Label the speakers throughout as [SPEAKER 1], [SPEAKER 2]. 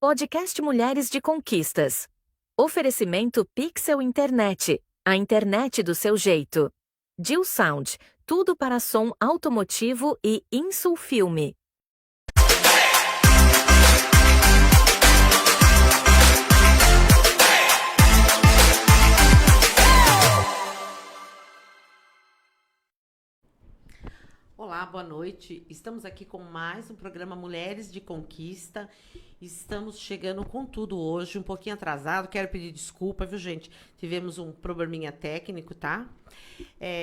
[SPEAKER 1] Podcast Mulheres de Conquistas. Oferecimento Pixel Internet. A internet do seu jeito. Deal Sound. Tudo para som automotivo e Insul Filme.
[SPEAKER 2] Olá, boa noite. Estamos aqui com mais um programa Mulheres de Conquista. Estamos chegando com tudo hoje, um pouquinho atrasado. Quero pedir desculpa, viu, gente? Tivemos um probleminha técnico, tá?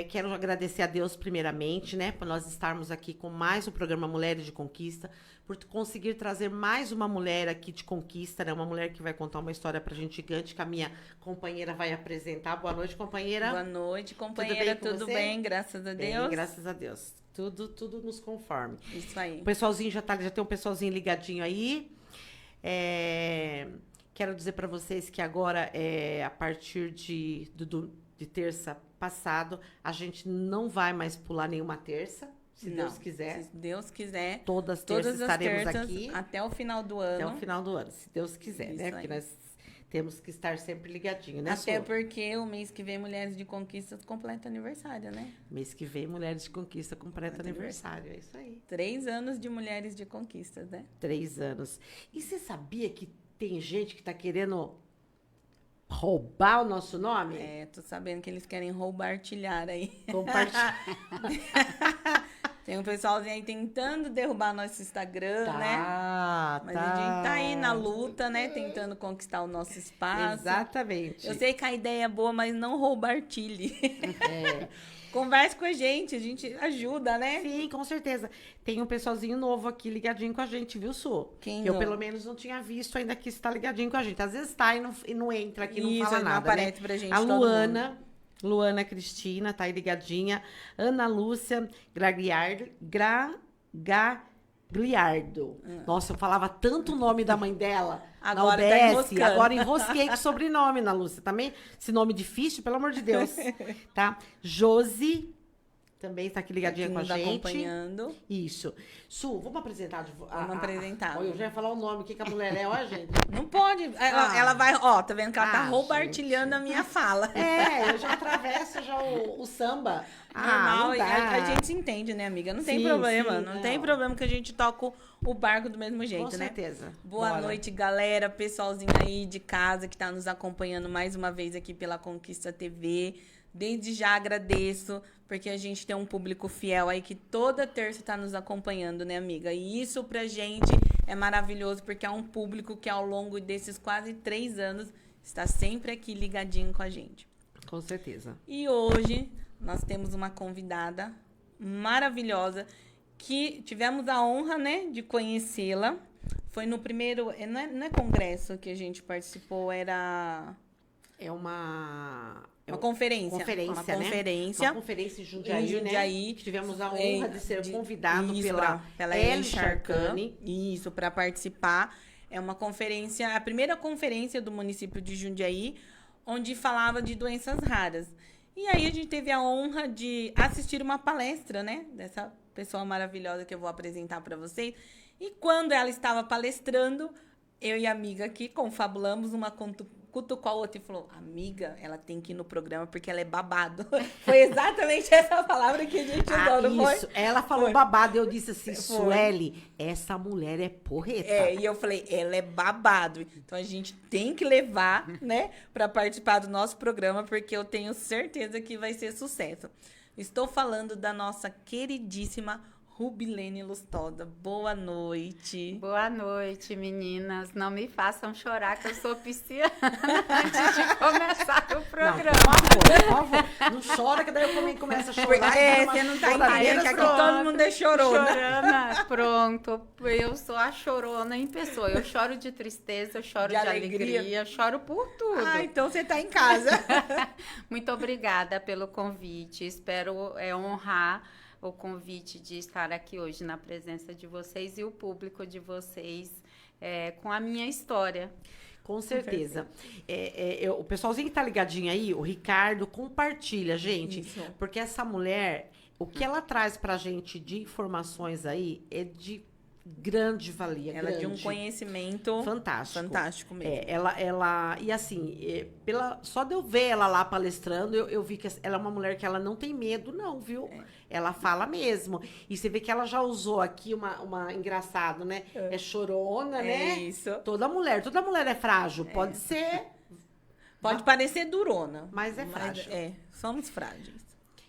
[SPEAKER 2] Quero agradecer a Deus primeiramente, né? Por nós estarmos aqui com mais um programa Mulheres de Conquista, por conseguir trazer mais uma mulher aqui de conquista, né? Uma mulher que vai contar uma história pra gente gigante, que a minha companheira vai apresentar. Boa noite, companheira.
[SPEAKER 3] Boa noite, companheira. Tudo bem, graças a Deus?
[SPEAKER 2] Bem, graças a Deus. Tudo nos conforme.
[SPEAKER 3] Isso aí.
[SPEAKER 2] O pessoalzinho já tem um pessoalzinho ligadinho aí. Quero dizer para vocês que agora, a partir de terça passado, a gente não vai mais pular nenhuma terça, se Deus quiser.
[SPEAKER 3] Se Deus quiser.
[SPEAKER 2] Todas as terças estaremos aqui.
[SPEAKER 3] Até o final do ano.
[SPEAKER 2] Até o final do ano, se Deus quiser,
[SPEAKER 3] Isso
[SPEAKER 2] né?
[SPEAKER 3] aí.
[SPEAKER 2] Porque nós temos que estar sempre ligadinho, né,
[SPEAKER 3] Até
[SPEAKER 2] Su?
[SPEAKER 3] porque o mês que vem, Mulheres de Conquistas completa aniversário, né?
[SPEAKER 2] Mês que vem, Mulheres de Conquista completa aniversário. É isso aí.
[SPEAKER 3] 3 anos de Mulheres de Conquistas, né?
[SPEAKER 2] 3 anos. E você sabia que tem gente que tá querendo roubar o nosso nome?
[SPEAKER 3] Tô sabendo que eles querem roubar-tilhar aí.
[SPEAKER 2] Compartilhar.
[SPEAKER 3] Tem um pessoalzinho aí tentando derrubar nosso Instagram, né? Mas a gente tá aí na luta, né? Tentando conquistar o nosso espaço.
[SPEAKER 2] Exatamente.
[SPEAKER 3] Eu sei que a ideia é boa, mas não roubar-tilhe. Converse com a gente ajuda, né?
[SPEAKER 2] Sim, com certeza. Tem um pessoalzinho novo aqui ligadinho com a gente, viu, Su?
[SPEAKER 3] Quem
[SPEAKER 2] que eu,
[SPEAKER 3] não?
[SPEAKER 2] pelo menos, não tinha visto ainda que está ligadinho com a gente. Às vezes tá e não entra aqui, não
[SPEAKER 3] Isso,
[SPEAKER 2] fala
[SPEAKER 3] não
[SPEAKER 2] nada,
[SPEAKER 3] aparece
[SPEAKER 2] né?
[SPEAKER 3] pra gente
[SPEAKER 2] A
[SPEAKER 3] todo
[SPEAKER 2] Luana Cristina, tá aí ligadinha. Ana Lúcia Gagliardo. Nossa, eu falava tanto o nome da mãe dela
[SPEAKER 3] Agora
[SPEAKER 2] na
[SPEAKER 3] tá
[SPEAKER 2] UBS.
[SPEAKER 3] enroscando.
[SPEAKER 2] Agora enrosquei com o sobrenome, Ana Lúcia. Também, esse nome difícil, pelo amor de Deus. Tá? Josi também está aqui ligadinha
[SPEAKER 3] Aqui
[SPEAKER 2] com a
[SPEAKER 3] nos
[SPEAKER 2] gente.
[SPEAKER 3] acompanhando.
[SPEAKER 2] Isso. Su, vamos apresentar?
[SPEAKER 3] Vamos apresentar.
[SPEAKER 2] Olha, eu já ia falar o nome, o que a mulher é, olha, gente.
[SPEAKER 3] Não pode. Ela vai, tá vendo que ela tá
[SPEAKER 2] Ah,
[SPEAKER 3] roubartilhando a minha fala.
[SPEAKER 2] Eu já atravesso o samba.
[SPEAKER 3] Normal,
[SPEAKER 2] não dá.
[SPEAKER 3] a gente se entende, né, amiga? Não tem
[SPEAKER 2] Sim,
[SPEAKER 3] problema.
[SPEAKER 2] sim,
[SPEAKER 3] não
[SPEAKER 2] não.
[SPEAKER 3] tem problema que a gente toca o barco do mesmo jeito,
[SPEAKER 2] Com
[SPEAKER 3] né?
[SPEAKER 2] certeza.
[SPEAKER 3] Boa
[SPEAKER 2] Bora.
[SPEAKER 3] noite, galera. Pessoalzinho aí de casa que tá nos acompanhando mais uma vez aqui pela Conquista TV. Desde já agradeço, porque a gente tem um público fiel aí que toda terça tá nos acompanhando, né, amiga? E isso pra gente é maravilhoso, porque é um público que ao longo desses quase 3 anos está sempre aqui ligadinho com a gente.
[SPEAKER 2] Com certeza.
[SPEAKER 3] E hoje nós temos uma convidada maravilhosa que tivemos a honra, né, de conhecê-la. Foi no primeiro, não é congresso que a gente participou, era
[SPEAKER 2] É uma
[SPEAKER 3] conferência.
[SPEAKER 2] Uma
[SPEAKER 3] conferência.
[SPEAKER 2] Uma conferência em Jundiaí,
[SPEAKER 3] Em Jundiaí.
[SPEAKER 2] né? Que tivemos a honra de ser convidado
[SPEAKER 3] Isso,
[SPEAKER 2] pela Eli Charcani.
[SPEAKER 3] Isso, para participar. É uma conferência, a primeira conferência do município de Jundiaí, onde falava de doenças raras. E aí a gente teve a honra de assistir uma palestra, né? Dessa pessoa maravilhosa que eu vou apresentar para vocês. E quando ela estava palestrando, eu e a amiga aqui confabulamos, uma cutucou a outra e falou: amiga, ela tem que ir no programa porque ela é babado. Foi exatamente essa palavra que a gente usou, não foi?
[SPEAKER 2] Isso. Ela falou
[SPEAKER 3] Foi.
[SPEAKER 2] babado, eu disse assim,
[SPEAKER 3] Foi.
[SPEAKER 2] Sueli, essa mulher é porreta.
[SPEAKER 3] E eu falei, ela é babado. Então a gente tem que levar, né, para participar do nosso programa, porque eu tenho certeza que vai ser sucesso. Estou falando da nossa queridíssima Rubilene Lustosa. Boa noite.
[SPEAKER 4] Boa noite, meninas. Não me façam chorar, que eu sou pisciana antes de começar o
[SPEAKER 2] Não,
[SPEAKER 4] programa.
[SPEAKER 2] por favor. Não chora, que daí eu também começo a chorar.
[SPEAKER 3] Você não tá entendendo que aqui todo mundo é chorona.
[SPEAKER 4] Chorona, pronto. Eu sou a chorona em pessoa. Eu choro de tristeza, eu choro
[SPEAKER 3] De
[SPEAKER 4] de
[SPEAKER 3] alegria.
[SPEAKER 4] alegria, eu choro por tudo.
[SPEAKER 3] Então você tá em casa.
[SPEAKER 4] Muito obrigada pelo convite. Espero honrar o convite de estar aqui hoje na presença de vocês e o público de vocês com a minha história.
[SPEAKER 2] Com certeza. O pessoalzinho que tá ligadinho aí, o Ricardo, compartilha, gente.
[SPEAKER 3] Isso.
[SPEAKER 2] Porque essa mulher, o que ela traz pra gente de informações aí é de grande valia,
[SPEAKER 3] Ela de um
[SPEAKER 2] grande.
[SPEAKER 3] conhecimento
[SPEAKER 2] Fantástico
[SPEAKER 3] mesmo.
[SPEAKER 2] Ela e assim, só de eu ver ela lá palestrando, eu vi que ela é uma mulher que ela não tem medo, não, viu? Ela fala mesmo. E você vê que ela já usou aqui uma engraçado, né? É chorona, né?
[SPEAKER 3] Isso.
[SPEAKER 2] Toda mulher é frágil. Pode ser,
[SPEAKER 3] Pode parecer durona.
[SPEAKER 2] mas é frágil.
[SPEAKER 3] Somos frágeis.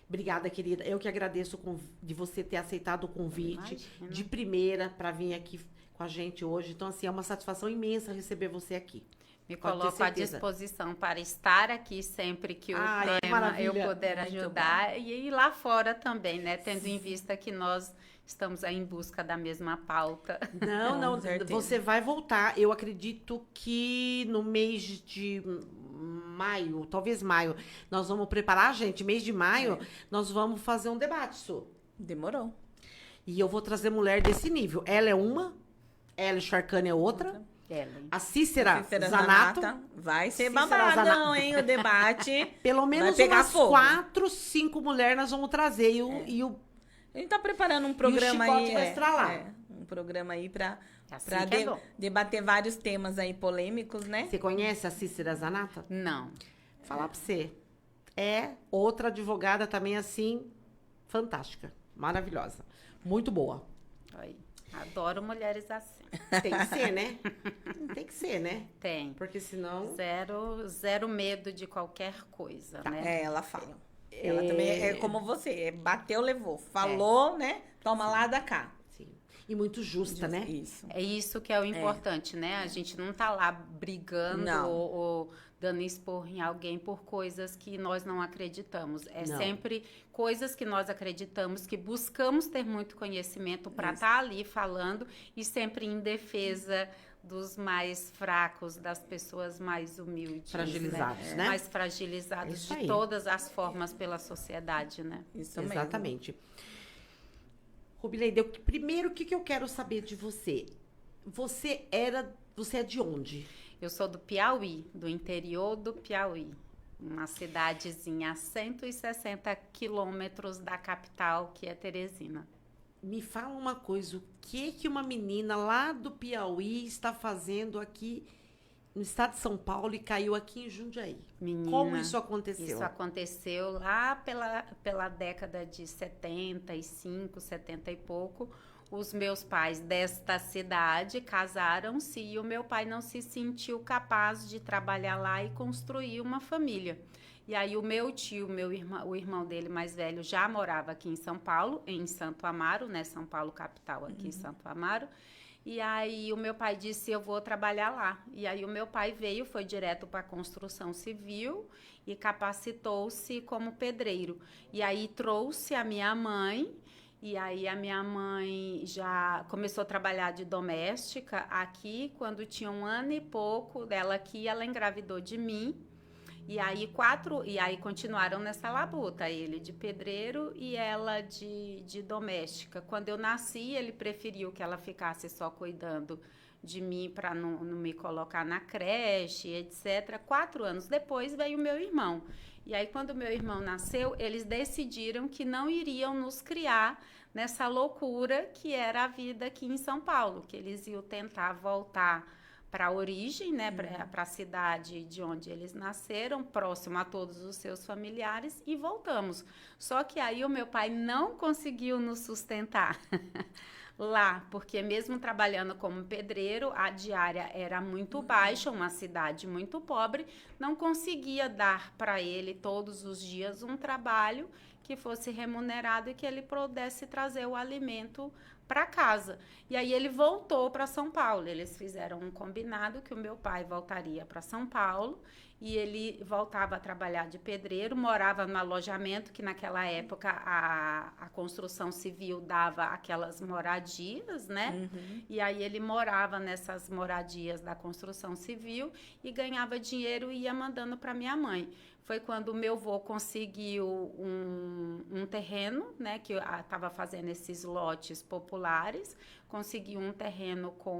[SPEAKER 2] Obrigada, querida. Eu que agradeço de você ter aceitado o convite
[SPEAKER 4] Imagina.
[SPEAKER 2] de primeira para vir aqui com a gente hoje. Então, assim, é uma satisfação imensa receber você aqui.
[SPEAKER 4] Me
[SPEAKER 2] Pode ter
[SPEAKER 4] coloco à
[SPEAKER 2] certeza.
[SPEAKER 4] disposição para estar aqui sempre que o
[SPEAKER 2] Ai, que
[SPEAKER 4] tema
[SPEAKER 2] maravilha.
[SPEAKER 4] eu puder
[SPEAKER 3] Muito
[SPEAKER 4] ajudar. E ir lá fora também, né? Tendo em vista que nós estamos aí em busca da mesma pauta.
[SPEAKER 2] Não,
[SPEAKER 3] Com certeza.
[SPEAKER 2] você vai voltar. Eu acredito que no mês de maio, talvez maio, nós vamos preparar, gente, mês de maio, nós vamos fazer um debate, Su.
[SPEAKER 3] Demorou.
[SPEAKER 2] E eu vou trazer mulher desse nível. Ela é uma, ela Charcane é outra.
[SPEAKER 4] Ellen.
[SPEAKER 2] A Cícera
[SPEAKER 3] Cícera
[SPEAKER 2] Zanato.
[SPEAKER 3] Vai ser
[SPEAKER 2] Cícera
[SPEAKER 3] babadão,
[SPEAKER 2] Zanato.
[SPEAKER 3] hein? O debate.
[SPEAKER 2] Pelo menos
[SPEAKER 3] pegar
[SPEAKER 2] umas
[SPEAKER 3] fogo.
[SPEAKER 2] 4, 5 mulheres nós vamos trazer. E o
[SPEAKER 3] A gente tá preparando um programa
[SPEAKER 2] chicote
[SPEAKER 3] aí.
[SPEAKER 2] vai estralar.
[SPEAKER 3] Um programa aí pra
[SPEAKER 4] Assim
[SPEAKER 3] pra
[SPEAKER 4] que é bom.
[SPEAKER 3] debater vários temas aí polêmicos, né?
[SPEAKER 2] Você conhece a Cícera Zanata?
[SPEAKER 4] Não.
[SPEAKER 2] Falar pra você. É outra advogada também, assim, fantástica. Maravilhosa. Muito boa.
[SPEAKER 4] Aí. Adoro mulheres assim.
[SPEAKER 2] Tem que ser, né? Tem que ser, né?
[SPEAKER 4] Tem.
[SPEAKER 2] Porque senão...
[SPEAKER 4] Zero medo de qualquer coisa,
[SPEAKER 2] Tá.
[SPEAKER 4] né?
[SPEAKER 3] Ela fala. Ela também é como você. Bateu, levou. Falou, né? Toma lá da cá.
[SPEAKER 2] Sim. E muito justa, né?
[SPEAKER 3] Isso.
[SPEAKER 4] É isso que é o importante, né? A gente não tá lá brigando
[SPEAKER 3] Não.
[SPEAKER 4] ou dando expor em alguém por coisas que nós não acreditamos. É
[SPEAKER 2] Não.
[SPEAKER 4] sempre coisas que nós acreditamos, que buscamos ter muito conhecimento para estar ali falando e sempre em defesa dos mais fracos, das pessoas mais humildes.
[SPEAKER 2] Fragilizados, né?
[SPEAKER 4] Mais fragilizados
[SPEAKER 2] Isso
[SPEAKER 4] de
[SPEAKER 2] aí.
[SPEAKER 4] todas as formas pela sociedade, né?
[SPEAKER 3] Isso mesmo.
[SPEAKER 2] Exatamente. Rubileide, primeiro, o que eu quero saber de você? Você é de onde?
[SPEAKER 4] Eu sou do Piauí, do interior do Piauí. Uma cidadezinha a 160 quilômetros da capital, que é Teresina.
[SPEAKER 2] Me fala uma coisa, o que uma menina lá do Piauí está fazendo aqui no estado de São Paulo e caiu aqui em Jundiaí?
[SPEAKER 4] Menina,
[SPEAKER 2] Como isso aconteceu?
[SPEAKER 4] Isso aconteceu lá pela década de 75, 70 e pouco. Os meus pais desta cidade casaram-se e o meu pai não se sentiu capaz de trabalhar lá e construir uma família. E aí o meu tio, o irmão dele mais velho, já morava aqui em São Paulo, em Santo Amaro, né? São Paulo capital, aqui em Santo Amaro. E aí o meu pai disse, eu vou trabalhar lá. E aí o meu pai veio, foi direto para a construção civil e capacitou-se como pedreiro. E aí trouxe a minha mãe. E aí a minha mãe já começou a trabalhar de doméstica aqui, quando tinha 1 ano e pouco dela aqui, ela engravidou de mim. E aí continuaram nessa labuta, ele de pedreiro e ela de doméstica. Quando eu nasci, ele preferiu que ela ficasse só cuidando de mim para não me colocar na creche, etc. 4 anos depois veio meu irmão. E aí, quando meu irmão nasceu, eles decidiram que não iriam nos criar nessa loucura que era a vida aqui em São Paulo, que eles iam tentar voltar para a origem, né, para a cidade de onde eles nasceram, próximo a todos os seus familiares, e voltamos. Só que aí o meu pai não conseguiu nos sustentar lá, porque mesmo trabalhando como pedreiro, a diária era muito baixa, uma cidade muito pobre, não conseguia dar para ele todos os dias um trabalho que fosse remunerado e que ele pudesse trazer o alimento para casa. E aí ele voltou para São Paulo. Eles fizeram um combinado que o meu pai voltaria para São Paulo e ele voltava a trabalhar de pedreiro, morava no alojamento, que naquela época a construção civil dava aquelas moradias, né? E aí ele morava nessas moradias da construção civil e ganhava dinheiro e ia mandando para minha mãe. Foi quando o meu avô conseguiu um terreno, né, que eu estava fazendo esses lotes populares, conseguiu um terreno com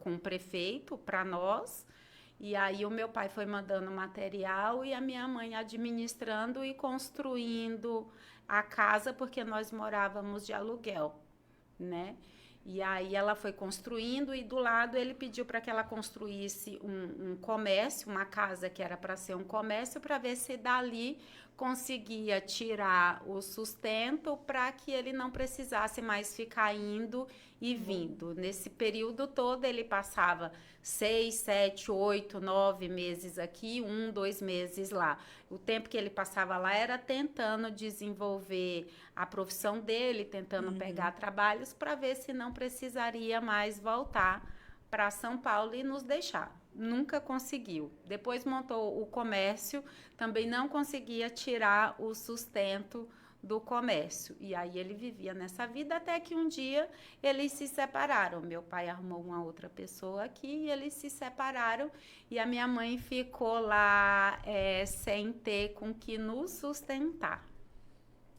[SPEAKER 4] o prefeito para nós, e aí o meu pai foi mandando material e a minha mãe administrando e construindo a casa, porque nós morávamos de aluguel, né? E aí ela foi construindo e do lado ele pediu para que ela construísse um comércio, uma casa que era para ser um comércio, para ver se dali conseguia tirar o sustento para que ele não precisasse mais ficar indo e vindo. Nesse período todo ele passava 6, 7, 8, 9 meses aqui, 1, 2 meses lá. O tempo que ele passava lá era tentando desenvolver a profissão dele, tentando pegar trabalhos para ver se não precisaria mais voltar para São Paulo e nos deixar. Nunca conseguiu. Depois montou o comércio, também não conseguia tirar o sustento do comércio. E aí ele vivia nessa vida até que um dia eles se separaram. Meu pai arrumou uma outra pessoa aqui e eles se separaram. E a minha mãe ficou lá sem ter com que nos sustentar.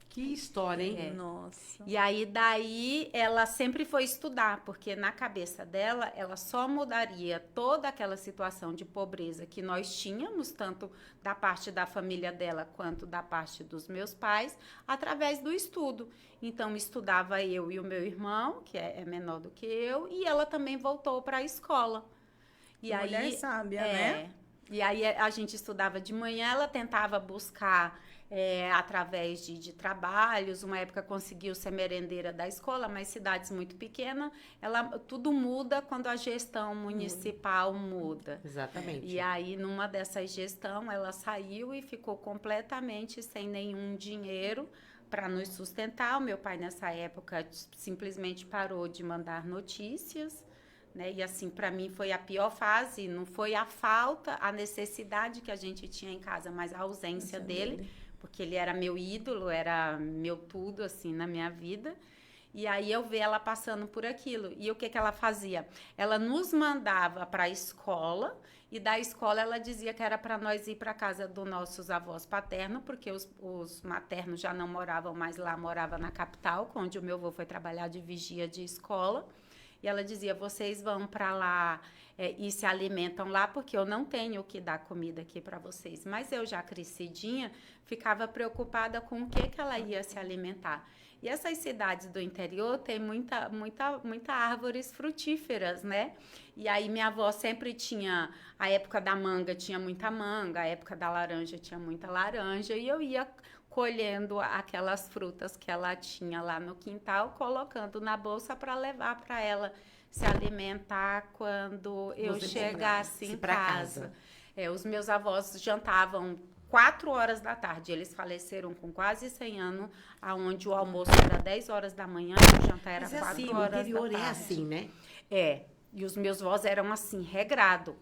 [SPEAKER 2] Que história, hein?
[SPEAKER 3] Nossa.
[SPEAKER 4] E aí, daí, ela sempre foi estudar, porque na cabeça dela, ela só mudaria toda aquela situação de pobreza que nós tínhamos, tanto da parte da família dela quanto da parte dos meus pais, através do estudo. Então, estudava eu e o meu irmão, que é menor do que eu, e ela também voltou para a escola. E aí,
[SPEAKER 3] mulher sábia, né?
[SPEAKER 4] E aí, a gente estudava de manhã, ela tentava buscar... através de trabalhos, uma época conseguiu ser merendeira da escola, mas cidades muito pequenas, tudo muda quando a gestão municipal muda.
[SPEAKER 2] Exatamente.
[SPEAKER 4] E aí, numa dessas gestões, ela saiu e ficou completamente sem nenhum dinheiro para nos sustentar. O meu pai, nessa época, simplesmente parou de mandar notícias, né? E assim, para mim foi a pior fase, não foi a falta, a necessidade que a gente tinha em casa, mas a ausência dele. Porque ele era meu ídolo, era meu tudo, assim, na minha vida. E aí eu vi ela passando por aquilo. E o que ela fazia? Ela nos mandava para a escola, e da escola ela dizia que era para nós ir para a casa dos nossos avós paternos, porque os maternos já não moravam mais lá, moravam na capital, onde o meu avô foi trabalhar de vigia de escola. E ela dizia, vocês vão para lá e se alimentam lá, porque eu não tenho o que dar comida aqui para vocês. Mas eu já crescidinha, ficava preocupada com o que ela ia se alimentar. E essas cidades do interior tem muita árvores frutíferas, né? E aí minha avó sempre tinha, a época da manga tinha muita manga, a época da laranja tinha muita laranja, e eu ia colhendo aquelas frutas que ela tinha lá no quintal, colocando na bolsa para levar para ela se alimentar quando eu chegasse em casa. Os meus avós jantavam 4 horas da tarde. Eles faleceram com quase 100 anos, aonde o almoço era 10 horas da manhã e o jantar era 4
[SPEAKER 2] assim,
[SPEAKER 4] horas da tarde.
[SPEAKER 2] o interior é assim, né?
[SPEAKER 4] E os meus avós eram assim, regrado.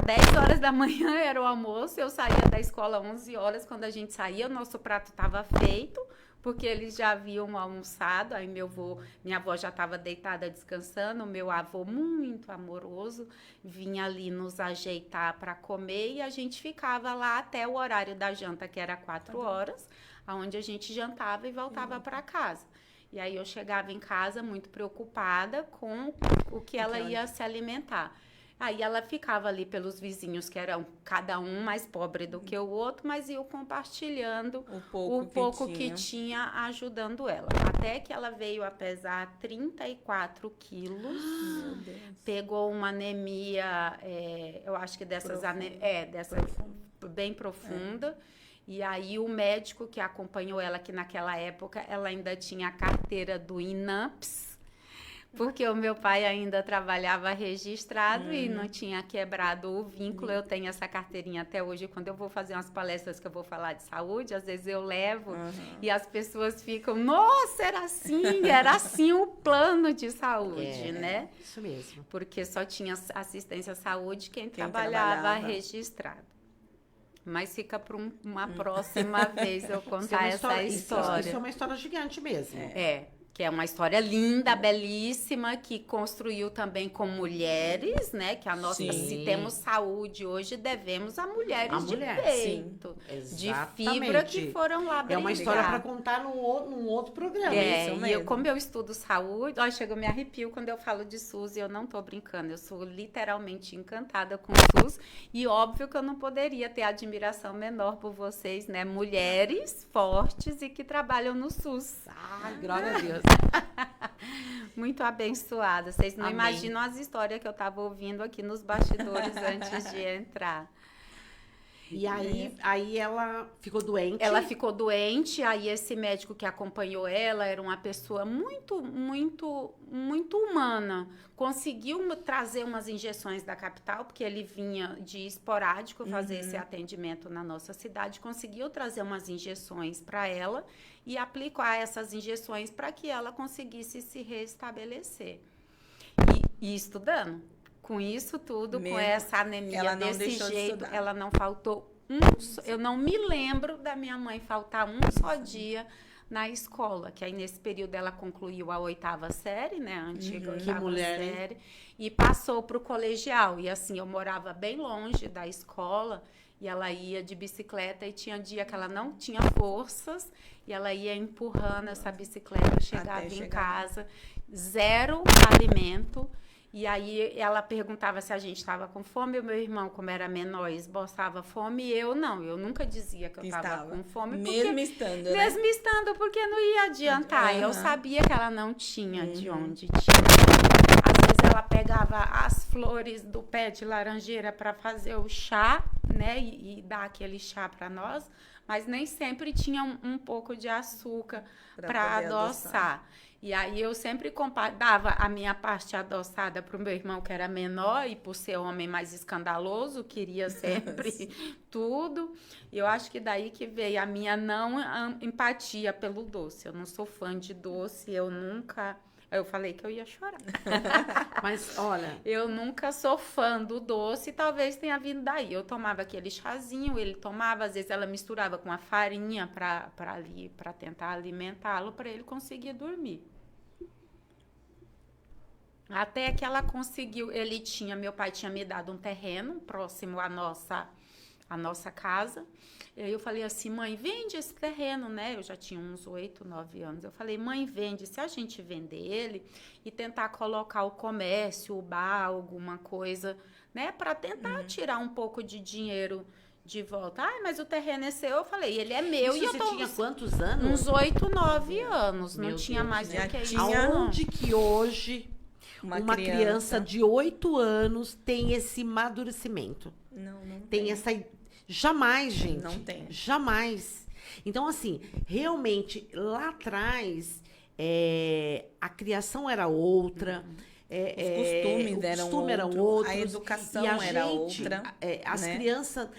[SPEAKER 4] 10 horas da manhã era o almoço, eu saía da escola 11 horas, quando a gente saía, o nosso prato estava feito, porque eles já haviam almoçado, aí minha avó já estava deitada descansando, o meu avô muito amoroso vinha ali nos ajeitar para comer e a gente ficava lá até o horário da janta, que era 4 horas, onde a gente jantava e voltava para casa. E aí eu chegava em casa muito preocupada com o que ela ia se alimentar. Aí ela ficava ali pelos vizinhos, que eram cada um mais pobre do que o outro, mas iam compartilhando o pouco que tinha, ajudando ela. Até que ela veio a pesar 34 quilos, pegou uma anemia, eu acho que dessas bem profunda. E aí o médico que acompanhou ela, que naquela época ela ainda tinha a carteira do INAMPS, porque o meu pai ainda trabalhava registrado e não tinha quebrado o vínculo. Eu tenho essa carteirinha até hoje. Quando eu vou fazer umas palestras que eu vou falar de saúde, às vezes eu levo e as pessoas ficam, nossa, era assim o plano de saúde, né?
[SPEAKER 2] Isso mesmo.
[SPEAKER 4] Porque só tinha assistência à saúde quem trabalhava registrado. Mas fica para uma próxima vez eu contar essa história.
[SPEAKER 2] Isso é uma história gigante mesmo.
[SPEAKER 4] Que é uma história linda, belíssima, que construiu também com mulheres, né? Que a nossa, se temos saúde hoje, devemos a mulheres de peito, de fibra que foram lá brigar.
[SPEAKER 2] É uma história para contar num outro programa.
[SPEAKER 4] Isso mesmo. Como eu estudo saúde, chega, eu me arrepio quando eu falo de SUS e eu não tô brincando. Eu sou literalmente encantada com o SUS e óbvio que eu não poderia ter admiração menor por vocês, né? Mulheres fortes e que trabalham no SUS.
[SPEAKER 2] Glória a Deus.
[SPEAKER 4] muito abençoada. Vocês não
[SPEAKER 2] Amém.
[SPEAKER 4] imaginam as histórias que eu estava ouvindo aqui nos bastidores antes de entrar.
[SPEAKER 2] E aí ela ficou doente.
[SPEAKER 4] Ela ficou doente, aí esse médico que acompanhou ela era uma pessoa muito humana. Conseguiu trazer umas injeções da capital, porque ele vinha de esporádico fazer esse atendimento na nossa cidade. Conseguiu trazer umas injeções para ela e aplicar essas injeções para que ela conseguisse se restabelecer. E estudando. Com isso tudo,
[SPEAKER 3] Mesmo,
[SPEAKER 4] com essa anemia
[SPEAKER 3] ela não
[SPEAKER 4] desse
[SPEAKER 3] deixou de
[SPEAKER 4] jeito,
[SPEAKER 3] estudar.
[SPEAKER 4] ela não faltou eu não me lembro da minha mãe faltar um só dia na escola, que aí nesse período ela concluiu a 8ª série, né, a antiga 8ª
[SPEAKER 2] mulher, hein?
[SPEAKER 4] série, e passou para o colegial. E assim, eu morava bem longe da escola, e ela ia de bicicleta, e tinha dia que ela não tinha forças, e ela ia empurrando essa bicicleta, chegava em casa, zero alimento. E aí ela perguntava se a gente estava com fome, o meu irmão, como era menor, esboçava fome, e eu não. Eu nunca dizia que eu estava com fome.
[SPEAKER 3] Mesmo estando, né?
[SPEAKER 4] Mesmo estando, porque não ia adiantar. Eu sabia que ela não tinha de onde tinha. Às vezes ela pegava as flores do pé de laranjeira para fazer o chá, né? E dar aquele chá para nós, mas nem sempre tinha um pouco de açúcar para adoçar. E aí eu sempre dava a minha parte adoçada para o meu irmão, que era menor, e por ser homem mais escandaloso, queria sempre tudo. E eu acho que daí que veio a minha não empatia pelo doce. Eu não sou fã de doce, eu nunca... Eu falei que eu ia chorar.
[SPEAKER 2] Mas, olha...
[SPEAKER 4] Eu nunca sou fã do doce, talvez tenha vindo daí. Eu tomava aquele chazinho, ele tomava, às vezes ela misturava com a farinha para tentar alimentá-lo, para ele conseguir dormir. Até que ela conseguiu, meu pai tinha me dado um terreno próximo à nossa casa. E aí eu falei assim, mãe, vende esse terreno, né? Eu já tinha uns 8, 9 anos. Eu falei, mãe, vende. Se a gente vender ele e tentar colocar o comércio, o bar, alguma coisa, né? Para tentar tirar um pouco de dinheiro de volta. Ah, mas o terreno é seu. Eu falei, ele é meu.
[SPEAKER 2] Isso,
[SPEAKER 4] e eu
[SPEAKER 2] você tinha quantos anos?
[SPEAKER 4] Uns 8, 9 anos.
[SPEAKER 2] Meu
[SPEAKER 4] Não tinha
[SPEAKER 2] Deus,
[SPEAKER 4] mais
[SPEAKER 3] já
[SPEAKER 4] do que isso.
[SPEAKER 3] tinha-
[SPEAKER 2] Aonde que hoje uma criança de 8 anos tem esse amadurecimento?
[SPEAKER 3] Não
[SPEAKER 2] Tem essa... Jamais, gente.
[SPEAKER 3] Não tem.
[SPEAKER 2] Jamais. Então, assim, realmente, lá atrás, a criação era outra.
[SPEAKER 3] Os costumes eram outros, a educação
[SPEAKER 2] e a
[SPEAKER 3] era
[SPEAKER 2] gente,
[SPEAKER 3] outra.
[SPEAKER 2] As
[SPEAKER 3] né?
[SPEAKER 2] crianças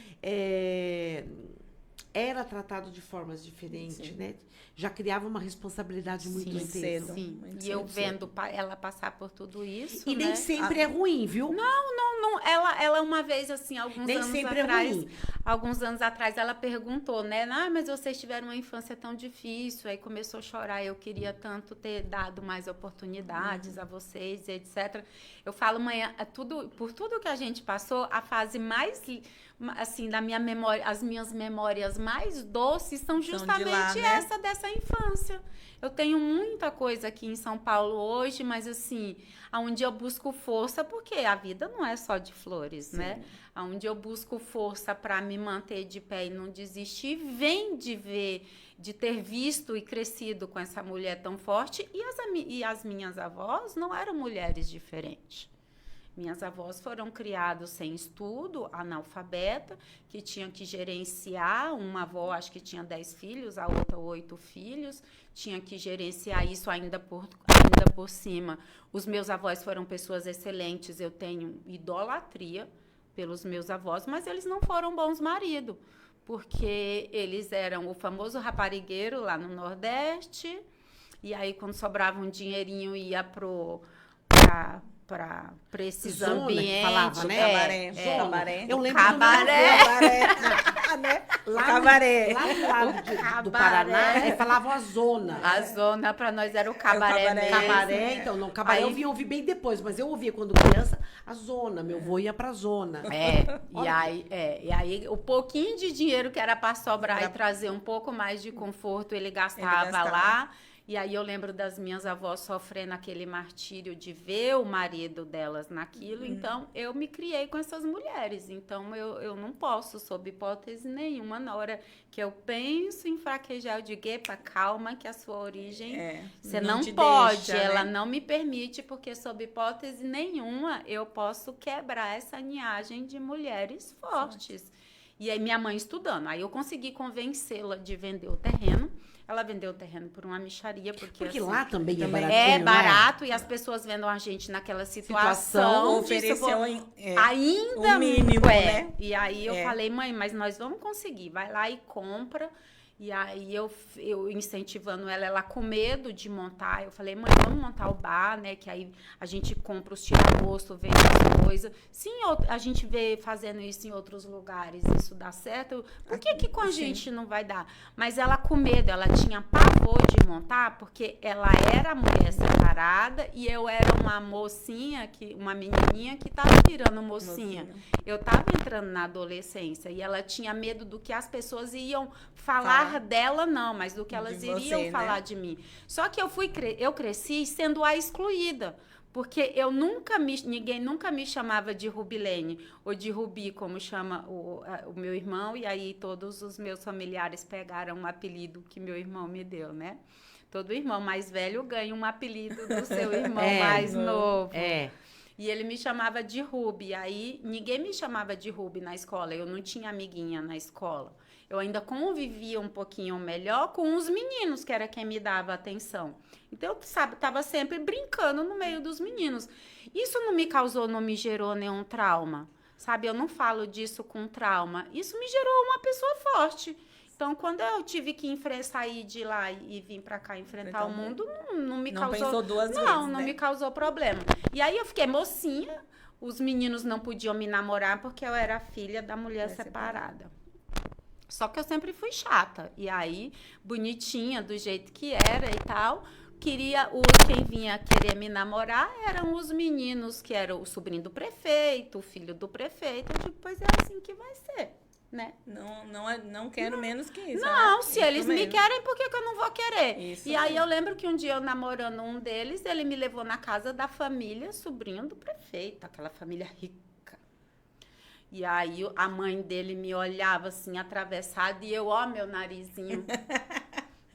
[SPEAKER 2] era tratado de formas diferentes, né? Já criava uma responsabilidade muito
[SPEAKER 3] Muito
[SPEAKER 2] intensa.
[SPEAKER 3] cedo.
[SPEAKER 4] Sim,
[SPEAKER 3] Muito
[SPEAKER 4] e eu
[SPEAKER 3] cedo.
[SPEAKER 4] vendo ela passar por tudo isso,
[SPEAKER 2] E
[SPEAKER 4] né?
[SPEAKER 2] nem sempre é ruim, viu?
[SPEAKER 4] Não, ela uma vez, assim,
[SPEAKER 2] Nem sempre é ruim.
[SPEAKER 4] alguns anos atrás, ela perguntou, né? Ah, mas vocês tiveram uma infância tão difícil, aí começou a chorar, eu queria tanto ter dado mais oportunidades a vocês, etc. Eu falo, mãe, por tudo que a gente passou, a fase mais, assim, da minha memória, as minhas memórias mais doces são justamente
[SPEAKER 3] lá, né?
[SPEAKER 4] essa dessa infância. Eu tenho muita coisa aqui em São Paulo hoje, mas assim, aonde eu busco força, porque a vida não é só de flores, né? Aonde eu busco força para me manter de pé e não desistir, vem de ter visto e crescido com essa mulher tão forte. E as minhas avós não eram mulheres diferentes. Minhas avós foram criadas sem estudo, analfabeta, que tinham que gerenciar. Uma avó, acho que tinha 10 filhos, a outra 8 filhos. Tinha que gerenciar isso ainda por cima. Os meus avós foram pessoas excelentes, eu tenho idolatria pelos meus avós, mas eles não foram bons maridos, porque eles eram o famoso raparigueiro lá no Nordeste, e aí quando sobrava um dinheirinho ia para esses
[SPEAKER 2] Zona, que
[SPEAKER 4] ambientes.
[SPEAKER 2] falava, né?
[SPEAKER 3] Cabaré.
[SPEAKER 2] Eu lembro
[SPEAKER 4] Cabaré.
[SPEAKER 2] do meu
[SPEAKER 3] né?
[SPEAKER 2] Lá
[SPEAKER 3] Cabaré.
[SPEAKER 2] Lá do lado do
[SPEAKER 4] cabaré.
[SPEAKER 2] Paraná, eles falavam a zona.
[SPEAKER 4] A zona para nós era o cabaré,
[SPEAKER 3] cabaré.
[SPEAKER 4] mesmo.
[SPEAKER 2] Cabaré, então, não, cabaré
[SPEAKER 4] Aí-
[SPEAKER 2] eu ouvi bem depois, mas eu ouvia quando criança a zona, meu avô ia pra zona.
[SPEAKER 4] E aí o pouquinho de dinheiro que era para sobrar
[SPEAKER 3] Era-
[SPEAKER 4] e trazer um pouco mais de conforto, ele gastava
[SPEAKER 3] gastava.
[SPEAKER 4] lá. E aí eu lembro das minhas avós sofrendo aquele martírio de ver o marido delas naquilo. Então, eu me criei com essas mulheres. Então, eu não posso, sob hipótese nenhuma, na hora que eu penso em fraquejar, eu digo, epa, calma, que a sua origem, você não
[SPEAKER 3] te
[SPEAKER 4] pode,
[SPEAKER 3] deixa,
[SPEAKER 4] ela
[SPEAKER 3] né?
[SPEAKER 4] não me permite, porque sob hipótese nenhuma eu posso quebrar essa linhagem de mulheres fortes. E aí minha mãe estudando, aí eu consegui convencê-la de vender o terreno. Ela vendeu o terreno por uma mixaria, porque
[SPEAKER 2] Porque
[SPEAKER 4] assim,
[SPEAKER 2] lá também é
[SPEAKER 3] também
[SPEAKER 2] baratinho,
[SPEAKER 4] é
[SPEAKER 2] não
[SPEAKER 4] barato e as pessoas vendo a gente naquela situação.
[SPEAKER 3] Ofereceu
[SPEAKER 4] Ainda
[SPEAKER 3] o mínimo, né?
[SPEAKER 4] E aí eu falei, mãe, mas nós vamos conseguir. Vai lá e compra. E aí eu incentivando ela com medo de montar. Eu falei, mãe, vamos montar o bar, né? Que aí a gente compra os tira-gosto, vende as coisas. Sim, a gente vê fazendo isso em outros lugares, isso dá certo. Por que com a gente não vai dar? Mas ela com medo, ela tinha pavor de montar, porque ela era mulher separada e eu era uma mocinha, uma menininha que tava virando mocinha. Eu tava entrando na adolescência e ela tinha medo do que as pessoas iam falar dela, não, mas do que elas iriam falar de mim. Só que eu cresci sendo a excluída, porque ninguém nunca me chamava de Rubilene, ou de Rubi, como chama o meu irmão, e aí todos os meus familiares pegaram um apelido que meu irmão me deu, né? Todo irmão mais velho ganha um apelido do seu irmão mais novo. E ele me chamava de Rubi. Aí ninguém me chamava de Rubi na escola. Eu não tinha amiguinha na escola. Eu ainda convivia um pouquinho melhor com os meninos, que era quem me dava atenção. Então, eu, estava sempre brincando no meio dos meninos. Isso não me gerou nenhum trauma. Sabe, eu não falo disso com trauma. Isso me gerou uma pessoa forte. Então, quando eu tive que sair de lá e vir pra cá enfrentar o mundo, não me causou...
[SPEAKER 3] Não pensou duas vezes,
[SPEAKER 4] não
[SPEAKER 3] né?
[SPEAKER 4] me causou problema. E aí, eu fiquei mocinha. Os meninos não podiam me namorar porque eu era filha da mulher separada. Só que eu sempre fui chata. E aí, bonitinha, do jeito que era e tal... Quem vinha querer me namorar eram os meninos, que eram o sobrinho do prefeito, o filho do prefeito. Eu digo, pois é assim que vai ser, né?
[SPEAKER 3] Não quero menos que isso.
[SPEAKER 4] Não,
[SPEAKER 3] né?
[SPEAKER 4] se eles me
[SPEAKER 3] menos.
[SPEAKER 4] querem, por que eu não vou querer?
[SPEAKER 3] Isso
[SPEAKER 4] E aí
[SPEAKER 3] mesmo.
[SPEAKER 4] eu lembro que um dia eu namorando um deles, ele me levou na casa da família, sobrinho do prefeito, aquela família rica. E aí a mãe dele me olhava assim, atravessada, e eu, meu narizinho...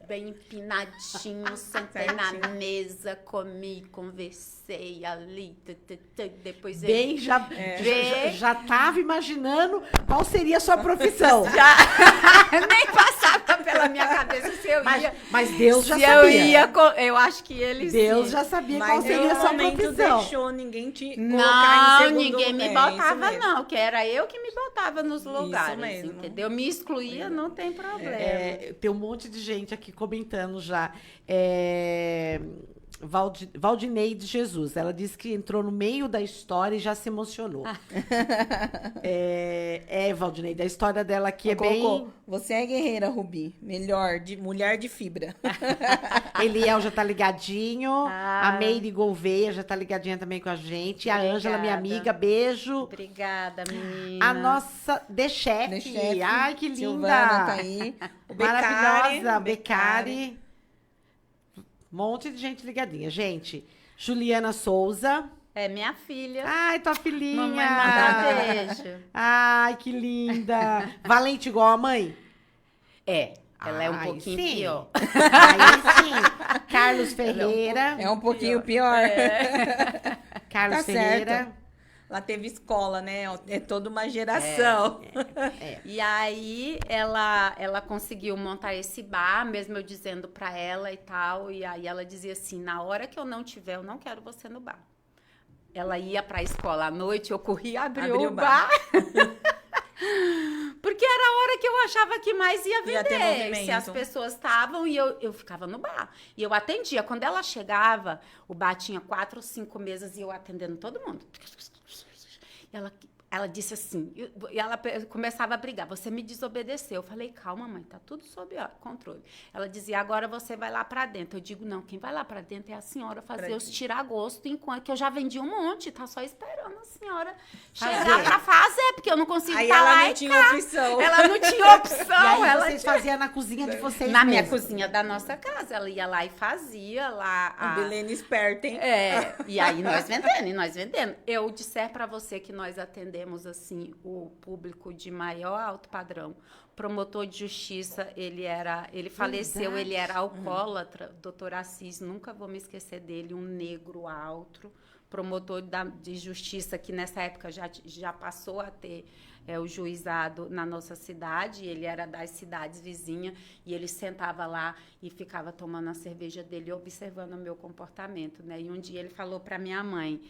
[SPEAKER 4] bem empinadinho, sentei na mesa, comi, conversei ali, depois...
[SPEAKER 2] Bem, já estava imaginando qual seria a sua profissão.
[SPEAKER 4] Nem passava pela minha cabeça se eu ia...
[SPEAKER 2] Mas Deus já sabia.
[SPEAKER 4] Eu acho que eles...
[SPEAKER 2] Deus já sabia qual
[SPEAKER 3] Mas
[SPEAKER 2] seria a sua
[SPEAKER 3] momento
[SPEAKER 2] profissão.
[SPEAKER 3] deixou ninguém te colocar em
[SPEAKER 4] Não,
[SPEAKER 3] segundo
[SPEAKER 4] ninguém me
[SPEAKER 3] lugar.
[SPEAKER 4] botava, não, que era eu que me botava nos lugares,
[SPEAKER 3] mesmo.
[SPEAKER 4] entendeu? Me excluía, não tem problema.
[SPEAKER 2] Tem um monte de gente aqui comentando já. Valdineide Jesus, ela disse que entrou no meio da história e já se emocionou. Valdineide, a história dela aqui bem...
[SPEAKER 3] Você é guerreira, Rubi. Mulher de fibra.
[SPEAKER 2] Eliel já tá ligadinho. A Meire Gouveia já tá ligadinha também com a gente. A Ângela, minha amiga, beijo.
[SPEAKER 4] Obrigada, menina.
[SPEAKER 2] A nossa The Chef. Ai, que linda.
[SPEAKER 3] Silvana tá aí. O
[SPEAKER 2] Maravilhosa, Becari. Um monte de gente ligadinha. Gente, Juliana Souza.
[SPEAKER 4] É minha filha.
[SPEAKER 2] Ai, tua filhinha.
[SPEAKER 4] Mamãe manda beijo.
[SPEAKER 2] Ai, que linda. Valente igual a mãe?
[SPEAKER 4] Ela é um pouquinho pior.
[SPEAKER 2] Aí sim. Carlos Ferreira.
[SPEAKER 3] É um pouquinho pior.
[SPEAKER 2] Carlos
[SPEAKER 3] Tá
[SPEAKER 2] Ferreira.
[SPEAKER 3] certo. Ela teve escola, né? É toda uma geração.
[SPEAKER 4] E aí ela conseguiu montar esse bar, mesmo eu dizendo pra ela e tal. E aí ela dizia assim, na hora que eu não tiver, eu não quero você no bar. Ela ia pra escola à noite, eu corria abrir o bar. Porque era a hora que eu achava que mais ia
[SPEAKER 3] Ia ter
[SPEAKER 4] vender.
[SPEAKER 3] movimento.
[SPEAKER 4] Se as pessoas estavam e eu ficava no bar. E eu atendia. Quando ela chegava, o bar tinha 4 ou 5 mesas e eu atendendo todo mundo. E ela, ela disse assim, e ela começava a brigar, você me desobedeceu. Eu falei, calma, mãe, tá tudo sob controle. Ela dizia, agora você vai lá pra dentro. Eu digo, não, quem vai lá pra dentro é a senhora fazer os tira-gosto, enquanto que eu já vendi um monte, tá só esperando a senhora chegar pra fazer, porque eu não consigo
[SPEAKER 3] Aí
[SPEAKER 4] falar.
[SPEAKER 3] ela não tinha opção.
[SPEAKER 4] Ela não tinha opção.
[SPEAKER 2] E aí
[SPEAKER 4] ela
[SPEAKER 2] vocês faziam na cozinha de vocês
[SPEAKER 4] na minha
[SPEAKER 2] mesmos.
[SPEAKER 4] cozinha da nossa casa. Ela ia lá e fazia lá.
[SPEAKER 3] A Belene esperta, hein?
[SPEAKER 4] E aí nós vendendo. Eu disser pra você que nós atendemos assim o público de maior alto padrão. Promotor de justiça, ele faleceu,
[SPEAKER 2] Verdade.
[SPEAKER 4] ele era alcoólatra, doutor Assis, nunca vou me esquecer dele, um negro alto, promotor de justiça que nessa época já passou a ter o juizado na nossa cidade, ele era das cidades vizinhas, e ele sentava lá e ficava tomando a cerveja dele e observando o meu comportamento, né? E um dia ele falou para minha mãe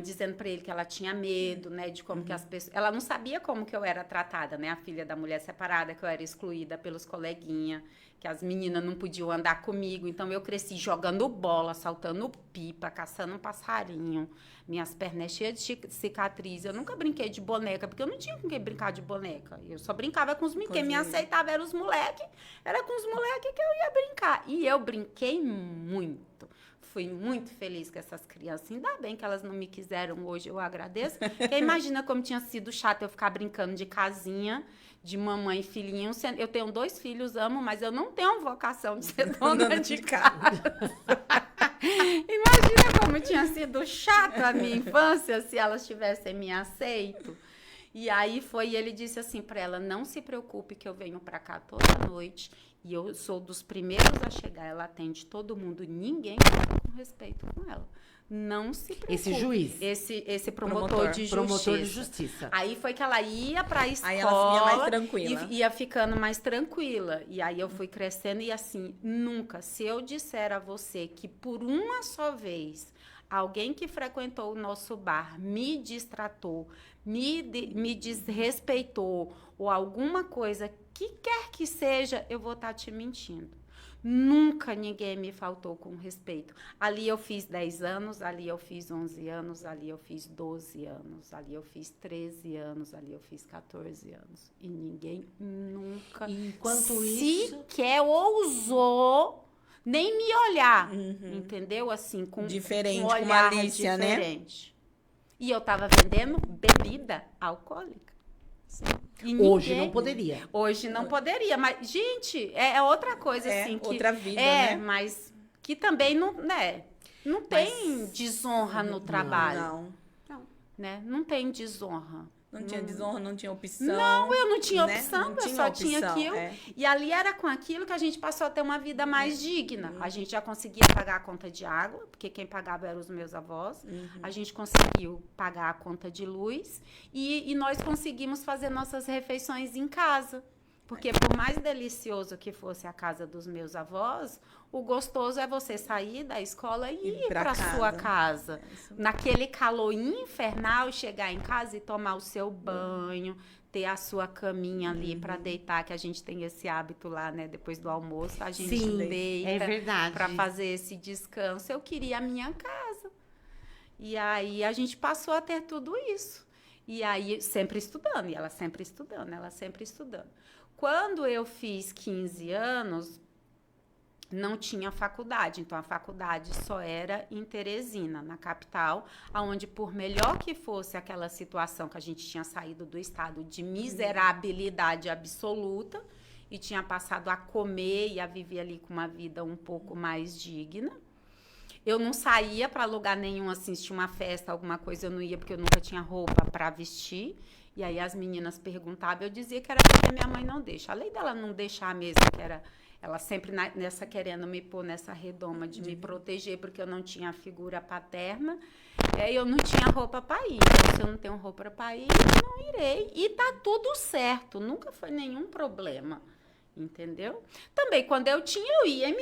[SPEAKER 4] dizendo para ele que ela tinha medo, né, de como que as pessoas... Ela não sabia como que eu era tratada, né, a filha da mulher separada, que eu era excluída pelos coleguinhas, que as meninas não podiam andar comigo, então eu cresci jogando bola, saltando pipa, caçando um passarinho, minhas pernas cheias de cicatriz. Eu nunca brinquei de boneca, porque eu não tinha com quem brincar de boneca. Eu só brincava com os meninos. Quem me aceitava eram os moleques. Era com os moleques que eu ia brincar. E eu brinquei muito. Fui muito feliz com essas crianças. Ainda bem que elas não me quiseram hoje, eu agradeço. Porque imagina como tinha sido chato eu ficar brincando de casinha, de mamãe e filhinho. Eu tenho 2 filhos, amo, mas eu não tenho vocação de ser dona de casa. Imagina como tinha sido chato a minha infância se elas tivessem me aceito. E aí ele disse assim para ela, não se preocupe que eu venho para cá toda noite e eu sou dos primeiros a chegar, ela atende todo mundo, ninguém fala com respeito com ela. Não se preocupe.
[SPEAKER 2] Esse juiz?
[SPEAKER 4] Esse promotor de justiça.
[SPEAKER 2] Promotor de justiça.
[SPEAKER 4] Aí foi que ela ia pra escola.
[SPEAKER 3] Aí ela ia mais tranquila.
[SPEAKER 4] E ia ficando mais tranquila. E aí eu fui crescendo e assim, nunca, se eu disser a você que por uma só vez alguém que frequentou o nosso bar me distratou, me desrespeitou ou alguma coisa que quer que seja, eu vou estar te mentindo. Nunca ninguém me faltou com respeito. Ali eu fiz 10 anos, ali eu fiz 11 anos, ali eu fiz 12 anos, ali eu fiz 13 anos, ali eu fiz 14 anos. E ninguém nunca sequer ousou nem me olhar, entendeu? Assim, com
[SPEAKER 3] diferente,
[SPEAKER 4] um
[SPEAKER 3] com
[SPEAKER 4] olhar
[SPEAKER 3] malícia,
[SPEAKER 4] diferente. Né? E eu tava vendendo bebida alcoólica.
[SPEAKER 2] Hoje não poderia.
[SPEAKER 4] Hoje não poderia, mas, gente, é outra coisa, assim. Que,
[SPEAKER 3] outra vida, né?
[SPEAKER 4] Mas que também não, né? Não tem desonra no trabalho.
[SPEAKER 3] Não.
[SPEAKER 4] Né? Não tem desonra.
[SPEAKER 3] Não tinha desonra, não tinha opção.
[SPEAKER 4] Não, eu não tinha
[SPEAKER 3] né?
[SPEAKER 4] opção,
[SPEAKER 3] Não
[SPEAKER 4] eu
[SPEAKER 3] tinha
[SPEAKER 4] só
[SPEAKER 3] opção,
[SPEAKER 4] tinha aquilo. E ali era com aquilo que a gente passou a ter uma vida mais digna. A gente já conseguia pagar a conta de água, porque quem pagava eram os meus avós. A gente conseguiu pagar a conta de luz e nós conseguimos fazer nossas refeições em casa. Porque por mais delicioso que fosse a casa dos meus avós, o gostoso é você sair da escola e ir para sua casa. Naquele calor infernal, chegar em casa e tomar o seu banho, ter a sua caminha ali para deitar, que a gente tem esse hábito lá, né? Depois do almoço, a gente deita para fazer esse descanso. Eu queria a minha casa. E aí a gente passou a ter tudo isso. E aí, sempre estudando, e ela sempre estudando. Quando eu fiz 15 anos, não tinha faculdade. Então, a faculdade só era em Teresina, na capital, onde, por melhor que fosse aquela situação que a gente tinha saído do estado de miserabilidade absoluta e tinha passado a comer e a viver ali com uma vida um pouco mais digna, eu não saía para lugar nenhum, assistir uma festa, alguma coisa, eu não ia porque eu nunca tinha roupa para vestir. E aí as meninas perguntavam, eu dizia que era porque minha mãe não deixa. Além dela não deixar mesmo, que era ela sempre nessa querendo me pôr nessa redoma de me proteger, porque eu não tinha figura paterna, eu não tinha roupa para ir. Então, se eu não tenho roupa para ir, eu não irei. E tá tudo certo, nunca foi nenhum problema. Entendeu? Também, quando eu tinha, eu ia e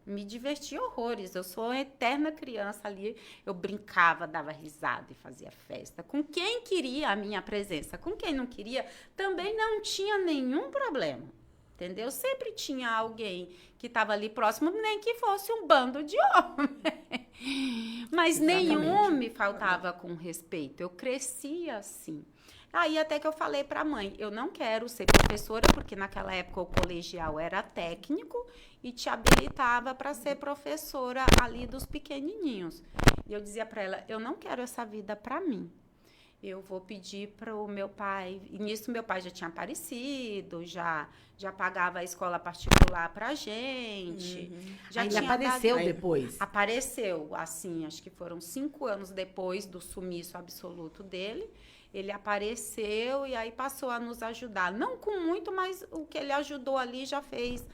[SPEAKER 4] me divertia horrores. Eu sou uma eterna criança ali, eu brincava, dava risada e fazia festa. Com quem queria a minha presença, com quem não queria, também não tinha nenhum problema. entendeu? Sempre tinha alguém que estava ali próximo, nem que fosse um bando de homens. Mas nenhum me faltava com respeito. Eu crescia assim. Aí até que eu falei para a mãe, eu não quero ser professora, porque naquela época o colegial era técnico e te habilitava para ser professora ali dos pequenininhos. E eu dizia para ela, eu não quero essa vida para mim. Eu vou pedir para o meu pai. E nisso meu pai já tinha aparecido, já pagava a escola particular para a gente. Já
[SPEAKER 2] Ele
[SPEAKER 4] tinha
[SPEAKER 2] apareceu
[SPEAKER 4] dado...
[SPEAKER 2] depois.
[SPEAKER 4] Apareceu, assim, acho que foram 5 anos depois do sumiço absoluto dele. Ele apareceu e aí passou a nos ajudar. Não com muito, mas o que ele ajudou ali já fez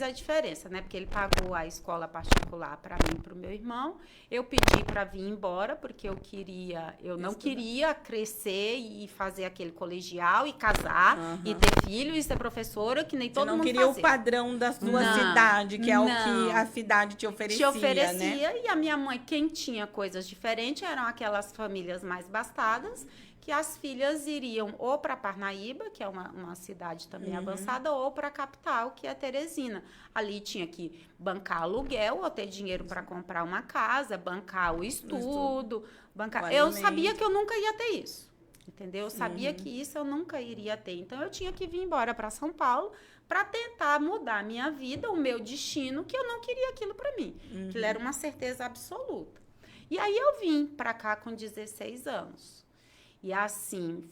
[SPEAKER 4] a diferença, né? Porque ele pagou a escola particular para mim e para o meu irmão. Eu pedi para vir embora, porque eu não queria crescer e fazer aquele colegial e casar e ter filho e ser professora, que nem todo mundo fazia.
[SPEAKER 3] Você não queria o padrão da sua cidade, que é o que a cidade te oferecia, né?
[SPEAKER 4] E a minha mãe, quem tinha coisas diferentes, eram aquelas famílias mais bastadas, que as filhas iriam ou para Parnaíba, que é uma cidade também avançada, ou para a capital, que é Teresina. Ali tinha que bancar aluguel, ou ter dinheiro para comprar uma casa, bancar o estudo, bancar... Eu sabia que eu nunca ia ter isso, entendeu? Eu sabia que isso eu nunca iria ter. Então, eu tinha que vir embora para São Paulo para tentar mudar a minha vida, o meu destino, que eu não queria aquilo para mim. Aquilo era uma certeza absoluta. E aí, eu vim para cá com 16 anos. E assim,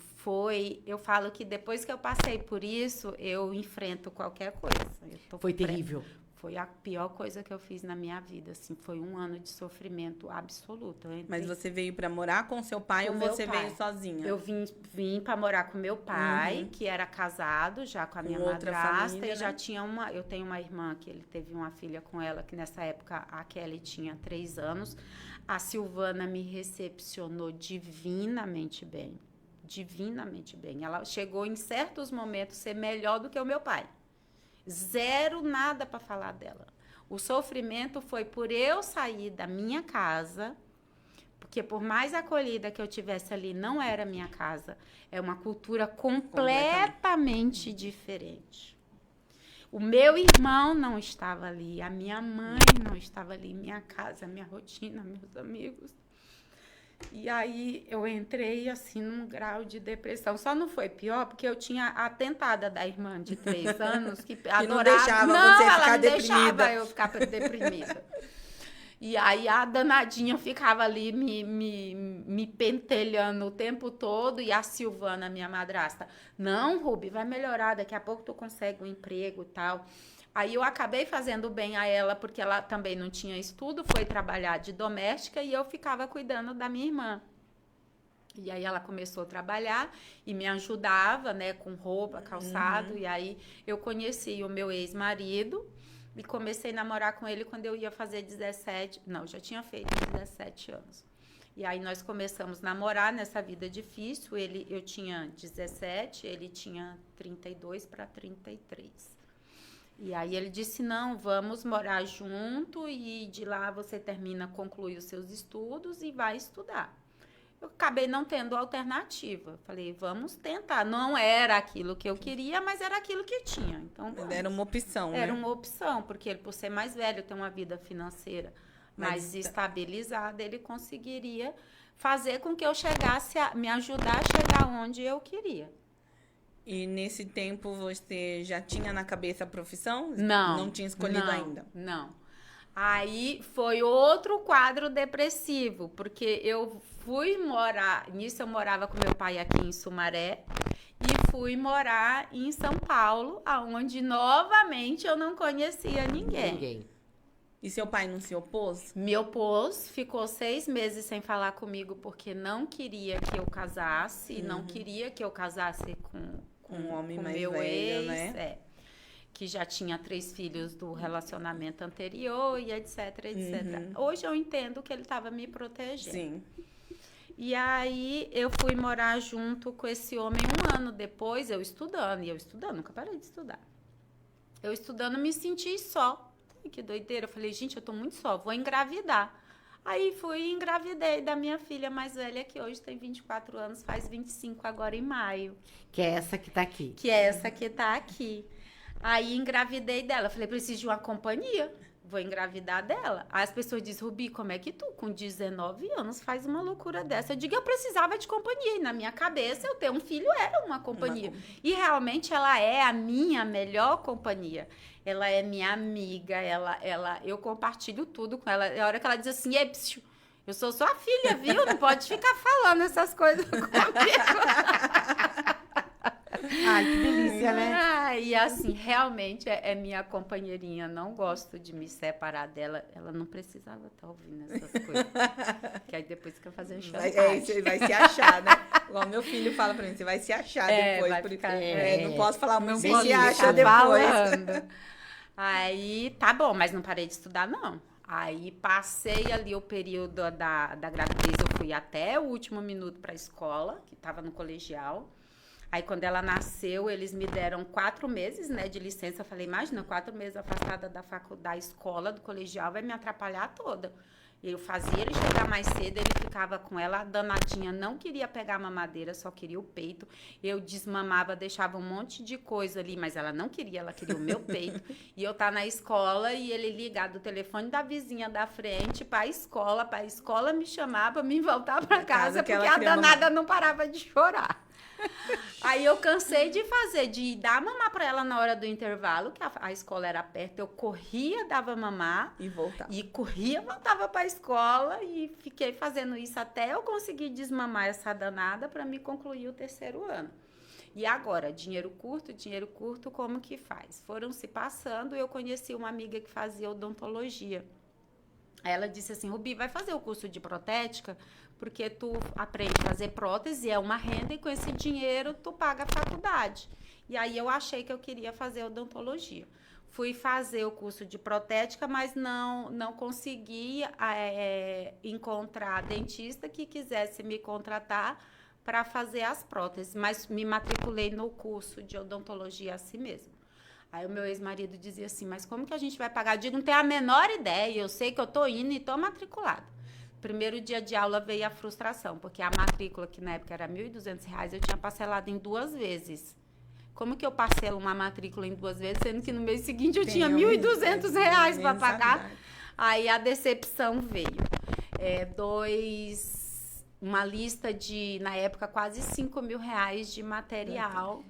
[SPEAKER 4] eu falo que depois que eu passei por isso, eu enfrento qualquer coisa.
[SPEAKER 2] Foi terrível.
[SPEAKER 4] Foi a pior coisa que eu fiz na minha vida, assim, foi um ano de sofrimento absoluto.
[SPEAKER 3] Mas você veio para morar com seu pai ou você veio sozinha?
[SPEAKER 4] Eu vim para morar com meu pai, que era casado já com a minha madrasta, família, e já tinha eu tenho uma irmã que ele teve uma filha com ela, que nessa época a Kelly tinha 3 anos. A Silvana me recepcionou divinamente bem. Divinamente bem. Ela chegou em certos momentos a ser melhor do que o meu pai. Zero nada para falar dela. O sofrimento foi por eu sair da minha casa, porque por mais acolhida que eu tivesse ali, não era minha casa. É uma cultura completamente diferente. O meu irmão não estava ali, a minha mãe não estava ali, minha casa, minha rotina, meus amigos. E aí eu entrei assim num grau de depressão. Só não foi pior porque eu tinha a tentada da irmã de 3 anos que adorava.
[SPEAKER 3] Não deixava você ficar deprimida.
[SPEAKER 4] Não deixava eu ficar deprimida. E aí a danadinha ficava ali me pentelhando o tempo todo. E a Silvana, minha madrasta, não, Rubi, vai melhorar, daqui a pouco tu consegue um emprego e tal. Aí eu acabei fazendo bem a ela, porque ela também não tinha estudo, foi trabalhar de doméstica e eu ficava cuidando da minha irmã. E aí ela começou a trabalhar e me ajudava, né, com roupa, calçado. E aí eu conheci o meu ex-marido. E comecei a namorar com ele quando eu ia fazer 17... Não, já tinha feito 17 anos. E aí nós começamos a namorar nessa vida difícil. Eu tinha 17, ele tinha 32 para 33. E aí ele disse, não, vamos morar junto e de lá você conclui os seus estudos e vai estudar. Eu acabei não tendo alternativa. Falei, vamos tentar. Não era aquilo que eu queria, mas era aquilo que tinha. Então,
[SPEAKER 3] era uma opção,
[SPEAKER 4] Era uma opção, porque ele, por ser mais velho, ter uma vida financeira mais estabilizada, ele conseguiria fazer com que eu chegasse me ajudar a chegar onde eu queria.
[SPEAKER 3] E nesse tempo você já tinha na cabeça a profissão?
[SPEAKER 4] Não.
[SPEAKER 3] Não tinha escolhido ainda?
[SPEAKER 4] Não. Aí foi outro quadro depressivo, porque eu fui morar... Nisso eu morava com meu pai aqui em Sumaré e fui morar em São Paulo, onde novamente eu não conhecia ninguém.
[SPEAKER 3] E seu pai não se opôs?
[SPEAKER 4] Me opôs, ficou 6 meses sem falar comigo porque não queria que eu casasse, não queria que eu casasse com
[SPEAKER 3] um homem mais
[SPEAKER 4] meu
[SPEAKER 3] velho,
[SPEAKER 4] ex,
[SPEAKER 3] né?
[SPEAKER 4] Que já tinha 3 filhos do relacionamento anterior e etc, etc. Hoje eu entendo que ele estava me protegendo.
[SPEAKER 3] Sim.
[SPEAKER 4] E aí eu fui morar junto com esse homem 1 ano depois, eu estudando, nunca parei de estudar. Eu estudando, me senti só. Que doideira, eu falei, gente, eu tô muito só, vou engravidar. Aí fui e engravidei da minha filha mais velha, que hoje tem 24 anos, faz 25 agora em maio.
[SPEAKER 2] Que é essa que tá aqui.
[SPEAKER 4] Que é essa que tá aqui. Aí engravidei dela. Falei, preciso de uma companhia. Vou engravidar dela. Aí as pessoas dizem, Rubi, como é que tu, com 19 anos, faz uma loucura dessa? Eu digo, eu precisava de companhia. E na minha cabeça, eu ter um filho era uma companhia. E realmente ela é a minha melhor companhia. Ela é minha amiga, eu compartilho tudo com ela. A hora que ela diz assim, eu sou sua filha, viu? Não pode ficar falando essas coisas comigo.
[SPEAKER 2] Ai, que delícia, né?
[SPEAKER 4] E assim, realmente é minha companheirinha. Não gosto de me separar dela. Ela não precisava estar ouvindo essas coisas. Que aí depois fica fazendo chantagem.
[SPEAKER 3] Você vai se achar, né? Igual meu filho fala pra mim, você vai se achar depois.
[SPEAKER 4] Vai ficar,
[SPEAKER 3] não posso falar muito, você
[SPEAKER 4] posso
[SPEAKER 3] se acha
[SPEAKER 4] ficar
[SPEAKER 3] depois.
[SPEAKER 4] falando. Aí, tá bom, mas não parei de estudar, não. Aí, passei ali o período da gravidez, eu fui até o último minuto pra escola, que tava no colegial. Aí, quando ela nasceu, eles me deram 4 meses, né, de licença. Eu falei, imagina, 4 meses afastada da escola, do colegial, vai me atrapalhar toda. Eu fazia ele chegar mais cedo, ele ficava com ela, a danadinha não queria pegar a mamadeira, só queria o peito. Eu desmamava, deixava um monte de coisa ali, mas ela não queria, ela queria o meu peito. E eu tá na escola e ele ligado o telefone da vizinha da frente para a escola me chamar para me voltar para casa, porque a danada não parava de chorar. Aí eu cansei de dar mamar para ela na hora do intervalo, que a escola era perto, eu corria, dava mamar
[SPEAKER 3] e voltava.
[SPEAKER 4] E corria, voltava para a escola e fiquei fazendo isso até eu conseguir desmamar essa danada para me concluir o 3º ano. E agora, dinheiro curto, como que faz? Foram se passando, eu conheci uma amiga que fazia odontologia. Ela disse assim, Rubi, vai fazer o curso de protética, porque tu aprende a fazer prótese, é uma renda, e com esse dinheiro tu paga a faculdade. E aí eu achei que eu queria fazer odontologia. Fui fazer o curso de protética, mas não consegui encontrar dentista que quisesse me contratar para fazer as próteses, mas me matriculei no curso de odontologia assim mesmo. Aí o meu ex-marido dizia assim, mas como que a gente vai pagar? Eu digo, não tenho a menor ideia, eu sei que eu tô indo e tô matriculada. Primeiro dia de aula veio a frustração, porque a matrícula, que na época era R$ 1.200, eu tinha parcelado em 2 vezes. Como que eu parcelo uma matrícula em 2 vezes, sendo que no mês seguinte eu tinha R$ 1.200 para pagar? Aí a decepção veio. Uma lista de, na época, quase R$5.000 de material.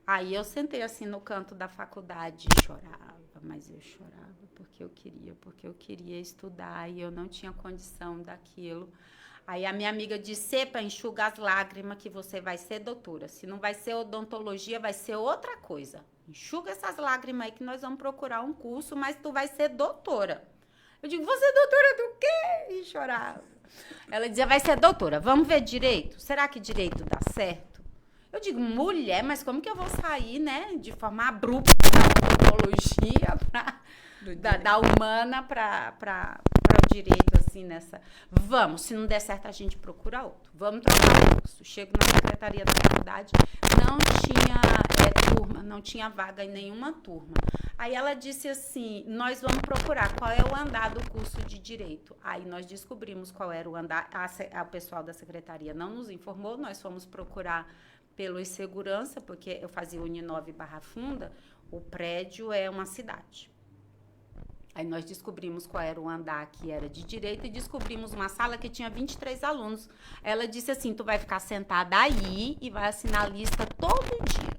[SPEAKER 4] Aí eu sentei assim no canto da faculdade e chorava, mas eu chorava porque eu queria estudar e eu não tinha condição daquilo. Aí a minha amiga disse, Sepa, enxuga as lágrimas que você vai ser doutora. Se não vai ser odontologia, vai ser outra coisa. Enxuga essas lágrimas aí que nós vamos procurar um curso, mas tu vai ser doutora. Eu digo, você é doutora do quê? E chorava. Ela dizia, vai ser doutora, vamos ver direito? Será que direito dá certo? Eu digo, mulher, mas como que eu vou sair, né, de forma abrupta da odontologia, da humana para o direito, assim, nessa... Vamos, se não der certo, a gente procura outro. Vamos trocar o curso. Chego na secretaria da faculdade, não tinha turma, não tinha vaga em nenhuma turma. Aí ela disse assim, nós vamos procurar qual é o andar do curso de Direito. Aí nós descobrimos qual era o andar, o pessoal da secretaria não nos informou, nós fomos procurar pelo segurança, porque eu fazia Uninove Barra Funda, o prédio é uma cidade. Aí nós descobrimos qual era o andar que era de Direito e descobrimos uma sala que tinha 23 alunos. Ela disse assim, tu vai ficar sentada aí e vai assinar a lista todo dia.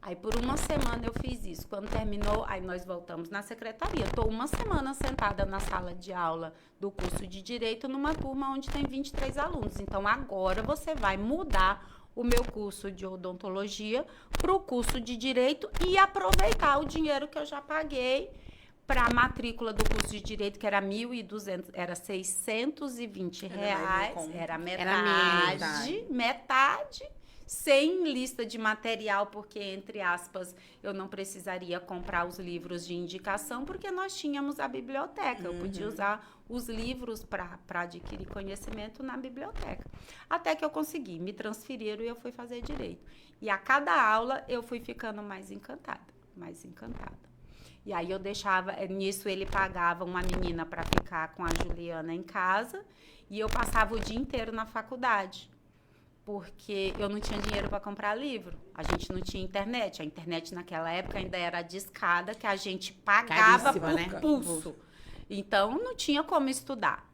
[SPEAKER 4] Aí por 1 semana eu fiz isso. Quando terminou, aí nós voltamos na secretaria. Estou 1 semana sentada na sala de aula do curso de Direito numa turma onde tem 23 alunos. Então agora você vai mudar o meu curso de odontologia para o curso de Direito e aproveitar o dinheiro que eu já paguei para a matrícula do curso de Direito, que era 1.200, era R$620, era metade, sem lista de material, porque, entre aspas, eu não precisaria comprar os livros de indicação, porque nós tínhamos a biblioteca, eu podia usar os livros para adquirir conhecimento na biblioteca. Até que eu consegui, me transferiram e eu fui fazer Direito. E a cada aula eu fui ficando mais encantada. E aí eu deixava, nisso ele pagava uma menina para ficar com a Juliana em casa e eu passava o dia inteiro na faculdade. porque eu não tinha dinheiro para comprar livro. A gente não tinha internet. A internet naquela época ainda era discada, que a gente pagava
[SPEAKER 2] Caríssima,
[SPEAKER 4] por
[SPEAKER 2] né?
[SPEAKER 4] pulso. Então, não tinha como estudar.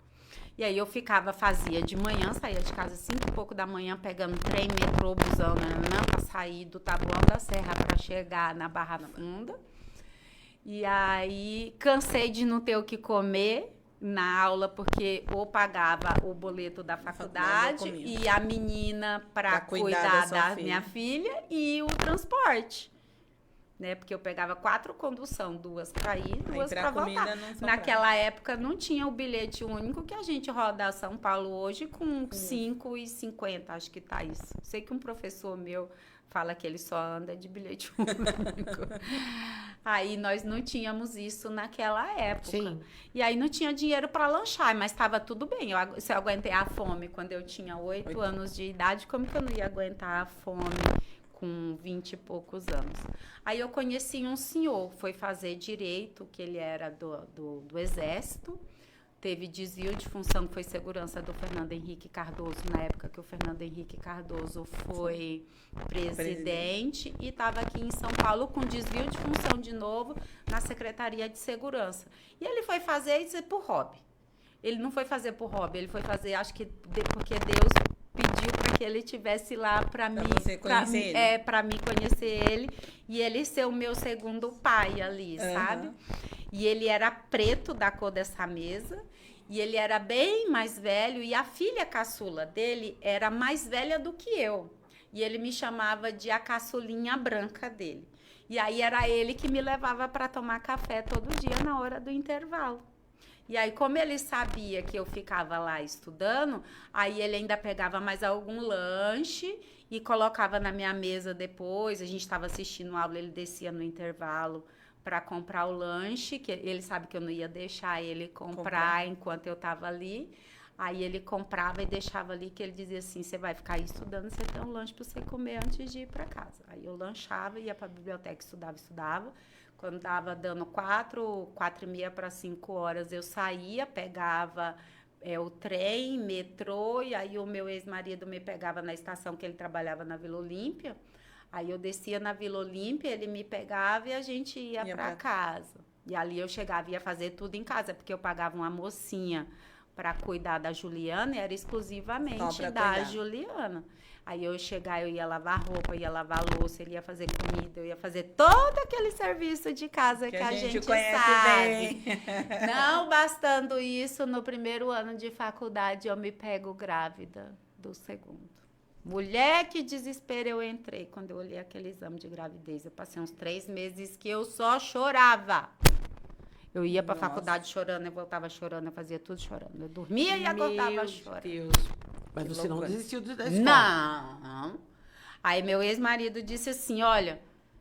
[SPEAKER 4] E aí eu fazia de manhã, saía de casa 5 e pouco da manhã, pegando trem, metrô, busão, para sair do Taboão da Serra para chegar na Barra Funda. E aí cansei de não ter o que comer na aula, porque ou pagava o boleto da faculdade e a menina para cuidar da minha filha e o transporte. Né? Porque eu pegava 4 condução, 2 para ir, 2 para voltar. Naquela época não tinha o bilhete único que a gente roda a São Paulo hoje com 5,50, acho que tá isso. Sei que um professor meu fala que ele só anda de bilhete único. Aí nós não tínhamos isso naquela época.
[SPEAKER 2] Sim.
[SPEAKER 4] E aí não tinha dinheiro para lanchar, mas estava tudo bem. Se eu aguentei a fome quando eu tinha 8 anos de idade, como que eu não ia aguentar a fome com 20 e poucos anos? Aí eu conheci um senhor, foi fazer direito, que ele era do Exército, teve desvio de função, que foi segurança do Fernando Henrique Cardoso, na época que o Fernando Henrique Cardoso foi presidente, e estava aqui em São Paulo com desvio de função de novo na Secretaria de Segurança. E ele foi fazer isso por hobby. Ele não foi fazer por hobby, ele foi fazer, acho que porque Deus pediu para que ele estivesse lá para mim conhecer ele e ele ser o meu segundo pai ali, sabe? E ele era preto, da cor dessa mesa, e ele era bem mais velho, e a filha caçula dele era mais velha do que eu. E ele me chamava de a caçulinha branca dele. E aí era ele que me levava para tomar café todo dia na hora do intervalo. E aí, como ele sabia que eu ficava lá estudando, aí ele ainda pegava mais algum lanche e colocava na minha mesa depois. A gente estava assistindo aula, ele descia no intervalo para comprar o lanche, que ele sabe que eu não ia deixar ele comprar enquanto eu estava ali. Aí ele comprava e deixava ali, que ele dizia assim, você vai ficar aí estudando, você tem um lanche para você comer antes de ir para casa. Aí eu lanchava, ia para a biblioteca, estudava. Quando estava dando 4h30 para 5 horas, eu saía, pegava o trem, metrô, e aí o meu ex-marido me pegava na estação, que ele trabalhava na Vila Olímpia. Aí eu descia na Vila Olímpia, ele me pegava e a gente ia para casa. E ali eu chegava e ia fazer tudo em casa, porque eu pagava uma mocinha para cuidar da Juliana, e era exclusivamente da Juliana. Aí eu chegava, eu ia lavar roupa, ia lavar louça, ele ia fazer comida, eu ia fazer todo aquele serviço de casa que a gente sabe. Não bastando isso, no primeiro ano de faculdade eu me pego grávida do segundo. Mulher, que desespero eu entrei quando eu olhei aquele exame de gravidez. Eu passei uns 3 meses que eu só chorava. Eu ia para a faculdade chorando, eu voltava chorando, eu fazia tudo chorando. Eu dormia e acordava chorando.
[SPEAKER 2] Deus. Mas que você loucura. Não desistiu da escola?
[SPEAKER 4] Não. Aí meu ex-marido disse assim, olha,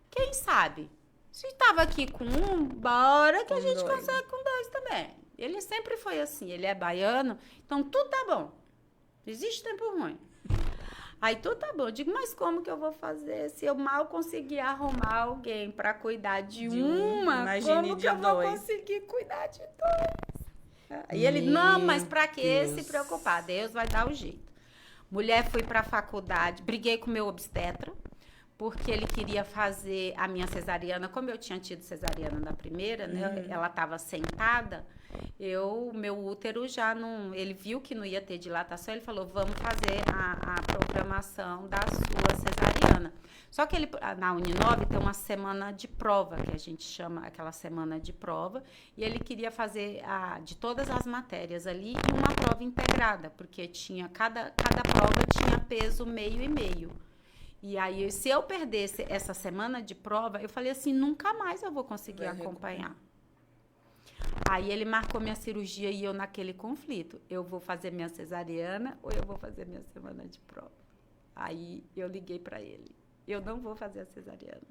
[SPEAKER 4] quem sabe? Se estava aqui com um, bora que a gente consegue com 2 também. Ele sempre foi assim, ele é baiano, então tudo tá bom. Existe tempo ruim. Aí tudo tá bom. Eu digo, mas como que eu vou fazer se eu mal conseguir arrumar alguém para cuidar de uma? Como que eu vou conseguir cuidar de 2? Aí ele, não, mas para que se preocupar? Deus vai dar o jeito. Mulher, fui para a faculdade, briguei com o meu obstetra, porque ele queria fazer a minha cesariana. Como eu tinha tido cesariana na primeira, né? Ela estava sentada, meu útero já não... Ele viu que não ia ter dilatação, ele falou, vamos fazer a programação da sua cesariana. Só que ele, na Uninove tem uma semana de prova, que a gente chama aquela semana de prova, e ele queria fazer de todas as matérias ali uma prova integrada, porque cada prova tinha peso meio e meio. E aí, se eu perdesse essa semana de prova, eu falei assim, nunca mais eu vou conseguir acompanhar. Aí ele marcou minha cirurgia e eu naquele conflito. Eu vou fazer minha cesariana ou eu vou fazer minha semana de prova? Aí eu liguei para ele. Eu não vou fazer a cesariana.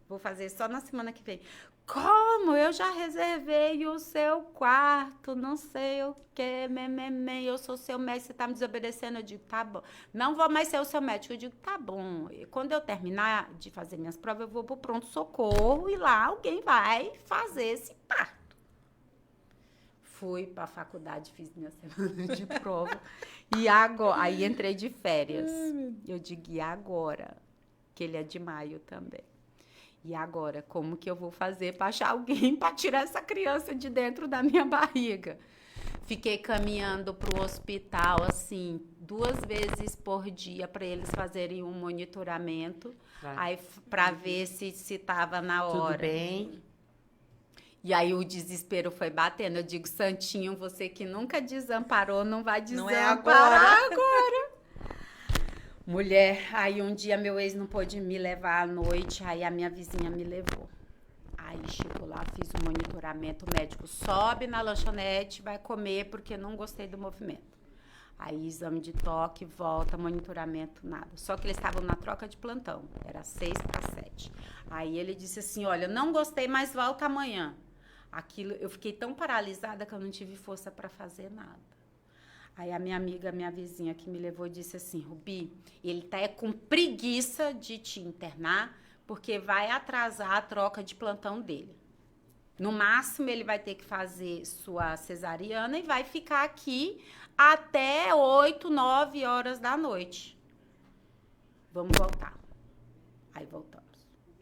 [SPEAKER 4] Vou fazer só na semana que vem. Como? Eu já reservei o seu quarto, não sei o quê, eu sou seu médico, você tá me desobedecendo? Eu digo, tá bom. Não vou mais ser o seu médico. Eu digo, tá bom. E quando eu terminar de fazer minhas provas, eu vou pro pronto-socorro e lá alguém vai fazer esse parto. Fui para a faculdade, fiz minha semana de prova. E agora, aí entrei de férias. Eu digo, e agora? Que ele é de maio também. E agora, como que eu vou fazer para achar alguém para tirar essa criança de dentro da minha barriga? Fiquei caminhando para o hospital, assim, 2 vezes por dia para eles fazerem um monitoramento, aí para ver se estava na hora.
[SPEAKER 2] Tudo bem?
[SPEAKER 4] E aí o desespero foi batendo. Eu digo, Santinho, você que nunca desamparou, não vai desamparar agora. Mulher, aí um dia meu ex não pôde me levar à noite, aí a minha vizinha me levou. Aí chegou lá, fiz o monitoramento, o médico sobe na lanchonete, vai comer porque não gostei do movimento. Aí exame de toque, volta, monitoramento, nada. Só que eles estavam na troca de plantão, era 6 para 7. Aí ele disse assim, olha, não gostei, mas volta amanhã. Aquilo, eu fiquei tão paralisada que eu não tive força para fazer nada. Aí a minha amiga, minha vizinha que me levou, disse assim, Rubi, ele tá com preguiça de te internar, porque vai atrasar a troca de plantão dele. No máximo, ele vai ter que fazer sua cesariana e vai ficar aqui até 8, 9 horas da noite. Vamos voltar. Aí voltamos.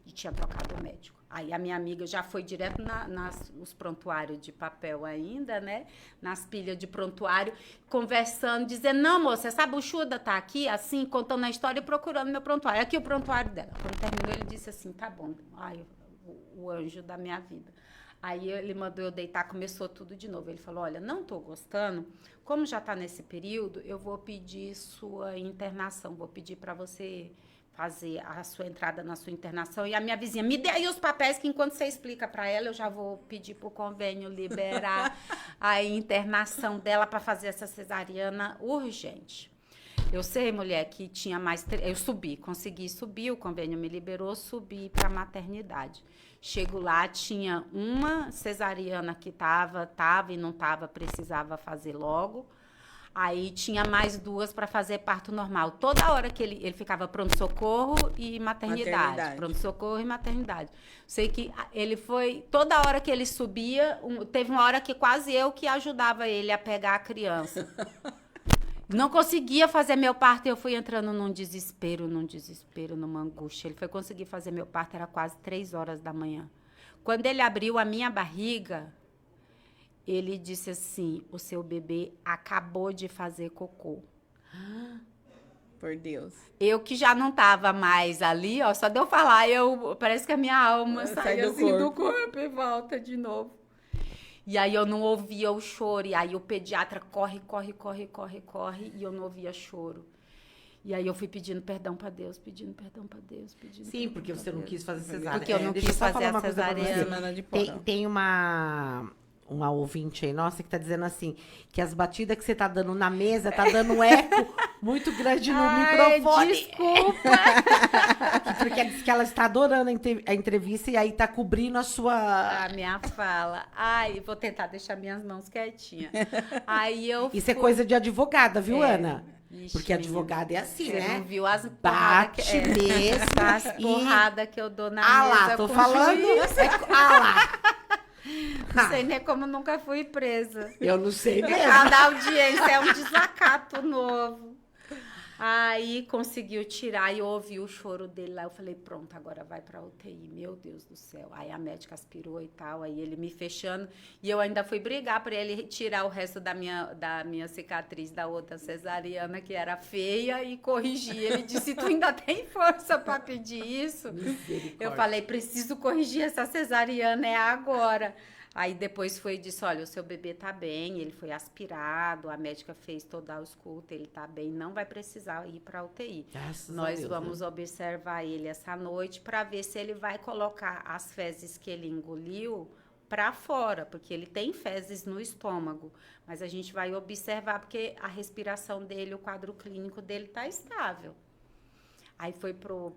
[SPEAKER 4] E tinha trocado o médico. Aí a minha amiga já foi direto nos prontuários de papel ainda, né? Nas pilhas de prontuário, conversando, dizendo, não, moça, essa buchuda tá aqui, assim, contando a história e procurando meu prontuário. Aqui o prontuário dela. Quando terminou, ele disse assim, tá bom. Ai, o anjo da minha vida. Aí ele mandou eu deitar, começou tudo de novo. Ele falou, olha, não tô gostando, como já tá nesse período, eu vou pedir sua internação, vou pedir para você fazer a sua entrada na sua internação. E a minha vizinha, me dê aí os papéis que enquanto você explica para ela, eu já vou pedir pro convênio liberar a internação dela para fazer essa cesariana urgente. Eu sei, mulher, que tinha mais... Eu subi, consegui subir, o convênio me liberou, subi para a maternidade. Chego lá, tinha uma cesariana que tava e não tava, precisava fazer logo. Aí tinha mais 2 para fazer parto normal. Toda hora que ele ficava pronto-socorro e maternidade. Pronto-socorro e maternidade. Sei que ele foi... Toda hora que ele subia, teve uma hora que quase eu que ajudava ele a pegar a criança. Não conseguia fazer meu parto, eu fui entrando num desespero, numa angústia. Ele foi conseguir fazer meu parto, era quase 3 horas da manhã. Quando ele abriu a minha barriga, ele disse assim, o seu bebê acabou de fazer cocô.
[SPEAKER 3] Por Deus.
[SPEAKER 4] Eu que já não estava mais ali, ó, só de eu falar, parece que a minha alma sai assim do corpo e volta de novo. E aí eu não ouvia o choro, e aí o pediatra corre, e eu não ouvia choro. E aí eu fui pedindo perdão para Deus, pedindo perdão para Deus.
[SPEAKER 2] Sim, porque você não quis fazer cesárea.
[SPEAKER 4] Porque eu não quis fazer a cesariana.
[SPEAKER 2] Tem uma ouvinte aí, nossa, que tá dizendo assim, que as batidas que você tá dando na mesa, tá dando um eco muito grande no microfone.
[SPEAKER 4] Desculpa!
[SPEAKER 2] Porque ela disse que ela está adorando a entrevista e aí tá cobrindo a sua...
[SPEAKER 4] A minha fala. Ai, vou tentar deixar minhas mãos quietinhas. Aí
[SPEAKER 2] Isso é coisa de advogada, viu, Ana?
[SPEAKER 4] Ixi,
[SPEAKER 2] porque advogada é assim,
[SPEAKER 4] você
[SPEAKER 2] né?
[SPEAKER 4] Não viu as
[SPEAKER 2] bate mesmo.
[SPEAKER 4] As porradas que eu dou na mesa.
[SPEAKER 2] Lá, tô falando. Lá.
[SPEAKER 4] Não sei nem como nunca fui presa.
[SPEAKER 2] Eu não sei mesmo.
[SPEAKER 4] Cada audiência é um desacato novo. Aí conseguiu tirar e eu ouvi o choro dele lá. Eu falei, pronto, agora vai pra UTI. Meu Deus do céu. Aí a médica aspirou e tal. Aí ele me fechando. E eu ainda fui brigar pra ele tirar o resto da minha cicatriz da outra cesariana, que era feia, e corrigir. Ele disse, tu ainda tem força pra pedir isso? Eu falei, preciso corrigir essa cesariana, é agora. Aí depois foi e disse, olha, o seu bebê tá bem, ele foi aspirado, a médica fez toda a ausculta, ele tá bem, não vai precisar ir para UTI. Nós vamos observar ele essa noite para ver se ele vai colocar as fezes que ele engoliu para fora, porque ele tem fezes no estômago, mas a gente vai observar porque a respiração dele, o quadro clínico dele tá estável. Aí foi pro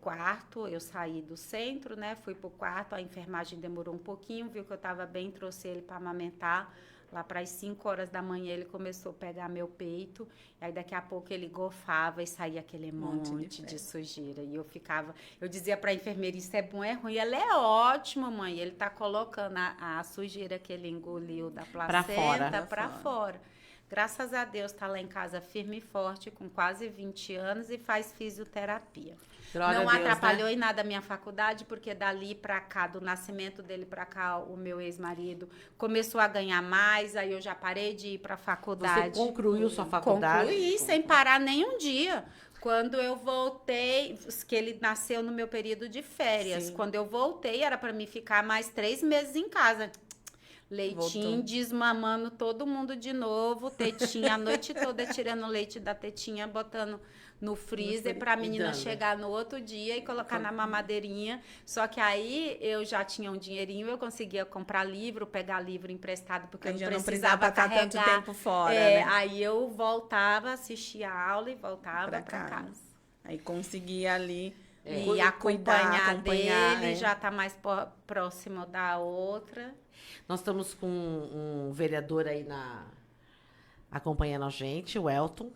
[SPEAKER 4] quarto, eu saí do centro, né? Fui pro quarto, a enfermagem demorou um pouquinho, viu que eu estava bem, trouxe ele para amamentar. Lá para as 5 horas da manhã ele começou a pegar meu peito, e aí daqui a pouco ele golfava e saía aquele monte de sujeira. E eu dizia para a enfermeira, isso é bom, é ruim? Ela é ótima, mãe. Ele tá colocando a sujeira que ele engoliu da placenta para fora. Graças a Deus está lá em casa firme e forte, com quase 20 anos e faz fisioterapia.
[SPEAKER 2] Glória
[SPEAKER 4] Não
[SPEAKER 2] a Deus,
[SPEAKER 4] atrapalhou
[SPEAKER 2] né?
[SPEAKER 4] em nada a minha faculdade, porque dali para cá, do nascimento dele para cá, o meu ex-marido começou a ganhar mais, aí eu já parei de ir para a faculdade.
[SPEAKER 2] Você concluiu sua faculdade?
[SPEAKER 4] Concluí, sem parar nem um dia. Quando eu voltei, que ele nasceu no meu período de férias,
[SPEAKER 3] Sim.
[SPEAKER 4] quando eu voltei, era para mim ficar mais 3 meses em casa. Leitinho,
[SPEAKER 3] Voltou.
[SPEAKER 4] desmamando todo mundo de novo, tetinha, a noite toda tirando leite da tetinha, botando no freezer para a menina
[SPEAKER 2] dando.
[SPEAKER 4] chegar no outro dia e colocar na mamadeirinha. Só que aí eu já tinha um dinheirinho, eu conseguia comprar livro, pegar livro emprestado, porque
[SPEAKER 3] Aí
[SPEAKER 4] eu
[SPEAKER 3] já
[SPEAKER 4] não
[SPEAKER 3] não
[SPEAKER 4] precisava
[SPEAKER 3] precisava estar tanto
[SPEAKER 4] carregar.
[SPEAKER 3] tempo fora,
[SPEAKER 4] É,
[SPEAKER 3] né?
[SPEAKER 4] aí eu voltava, assistia a aula e voltava
[SPEAKER 3] Pra
[SPEAKER 4] para
[SPEAKER 3] casa.
[SPEAKER 4] casa.
[SPEAKER 3] Aí conseguia ali
[SPEAKER 4] E acompanhar
[SPEAKER 3] acompanhar,
[SPEAKER 4] dele,
[SPEAKER 3] é.
[SPEAKER 4] já tá mais próximo da outra.
[SPEAKER 2] Nós estamos com um vereador aí acompanhando a gente, o Elton.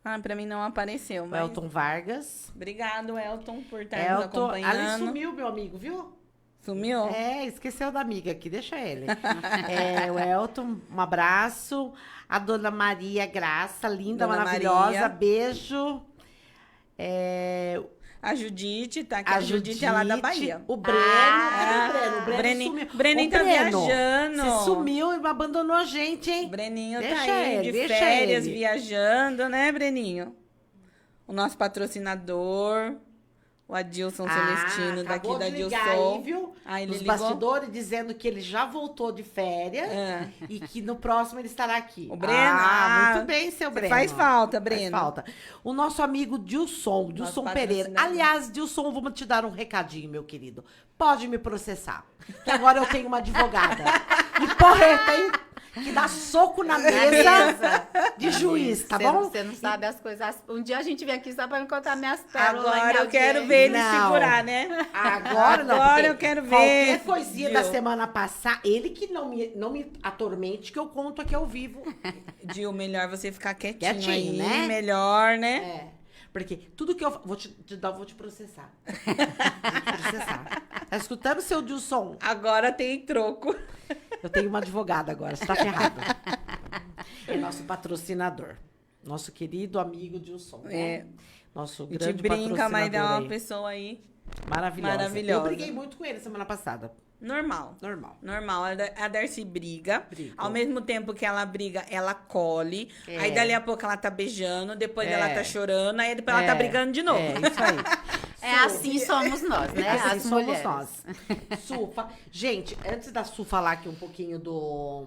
[SPEAKER 3] Ah, pra mim não apareceu,
[SPEAKER 2] O
[SPEAKER 3] mas...
[SPEAKER 2] Elton Vargas.
[SPEAKER 3] Obrigado, Elton, por estar nos
[SPEAKER 2] Elton, ali
[SPEAKER 3] acompanhando.
[SPEAKER 2] sumiu, meu amigo, viu?
[SPEAKER 3] Sumiu?
[SPEAKER 2] É, esqueceu da amiga aqui, deixa ele. O Elton, um abraço. A dona Maria Graça, linda,
[SPEAKER 3] Dona
[SPEAKER 2] maravilhosa,
[SPEAKER 3] Maria.
[SPEAKER 2] beijo.
[SPEAKER 3] A Judite tá aqui.
[SPEAKER 2] A
[SPEAKER 3] A Judite é lá da Bahia.
[SPEAKER 2] O Breno, o Breno
[SPEAKER 3] Brenin-
[SPEAKER 2] sumiu.
[SPEAKER 3] Brenin
[SPEAKER 2] Ô,
[SPEAKER 3] tá
[SPEAKER 2] Breno,
[SPEAKER 3] viajando.
[SPEAKER 2] Você sumiu e abandonou a gente, hein?
[SPEAKER 3] Breninho
[SPEAKER 2] Deixa
[SPEAKER 3] tá aí
[SPEAKER 2] ele,
[SPEAKER 3] de
[SPEAKER 2] deixa
[SPEAKER 3] férias,
[SPEAKER 2] ele.
[SPEAKER 3] viajando, né, Breninho? O nosso patrocinador, o Adilson Celestino, daqui
[SPEAKER 2] acabou
[SPEAKER 3] da
[SPEAKER 2] de ligar
[SPEAKER 3] Adilson.
[SPEAKER 2] aí, viu?
[SPEAKER 3] Ah, ele
[SPEAKER 2] Nos
[SPEAKER 3] ligou?
[SPEAKER 2] bastidores, dizendo que ele já voltou de férias
[SPEAKER 3] É.
[SPEAKER 2] e que no próximo ele estará aqui.
[SPEAKER 3] O Breno?
[SPEAKER 2] Muito bem, seu
[SPEAKER 3] Você
[SPEAKER 2] Breno.
[SPEAKER 3] faz falta, Breno.
[SPEAKER 2] Faz falta. O nosso amigo Dilson Pereira.
[SPEAKER 3] patrocinador.
[SPEAKER 2] Aliás, Dilson, vamos te dar um recadinho, meu querido. Pode me processar. Que agora eu tenho uma advogada. E porreta, hein? Que dá soco na mesa de juiz, tá bom?
[SPEAKER 4] Você não sabe as coisas. Um dia a gente vem aqui só para me contar minhas pérolas.
[SPEAKER 3] Agora
[SPEAKER 4] em
[SPEAKER 3] eu quero
[SPEAKER 4] audiência.
[SPEAKER 3] ver ele
[SPEAKER 2] Não.
[SPEAKER 3] segurar, né?
[SPEAKER 2] Agora não,
[SPEAKER 3] Agora
[SPEAKER 2] porque
[SPEAKER 3] eu quero ver,
[SPEAKER 2] qualquer coisinha
[SPEAKER 3] Gil.
[SPEAKER 2] da semana passada, ele que não me atormente, que eu conto aqui ao vivo.
[SPEAKER 3] Gil, melhor você ficar quietinho,
[SPEAKER 2] Quietinho,
[SPEAKER 3] aí,
[SPEAKER 2] né?
[SPEAKER 3] melhor, né?
[SPEAKER 2] É. Porque tudo que eu vou te processar. Vou te processar. Tá escutando, seu Dilson?
[SPEAKER 3] Agora tem troco.
[SPEAKER 2] Eu tenho uma advogada agora, você tá ferrado. É nosso patrocinador. Nosso querido amigo Dilson.
[SPEAKER 3] É.
[SPEAKER 2] Né? Nosso
[SPEAKER 3] A gente
[SPEAKER 2] grande
[SPEAKER 3] brinca,
[SPEAKER 2] patrocinador
[SPEAKER 3] mas é uma
[SPEAKER 2] aí.
[SPEAKER 3] pessoa aí
[SPEAKER 2] Maravilhosa.
[SPEAKER 3] maravilhosa.
[SPEAKER 2] Eu briguei muito com ele semana passada.
[SPEAKER 3] normal.
[SPEAKER 2] Normal.
[SPEAKER 3] Normal. A Darcy briga.
[SPEAKER 2] Briga.
[SPEAKER 3] Ao mesmo tempo que ela briga, ela colhe.
[SPEAKER 2] É.
[SPEAKER 3] Aí dali a pouco ela tá beijando, depois
[SPEAKER 2] É.
[SPEAKER 3] ela tá chorando, aí depois ela tá brigando de novo.
[SPEAKER 2] É, isso aí.
[SPEAKER 4] É assim somos nós, né?
[SPEAKER 2] Assim
[SPEAKER 4] As
[SPEAKER 2] somos
[SPEAKER 4] mulheres.
[SPEAKER 2] nós. Su, gente, antes da Su falar aqui um pouquinho do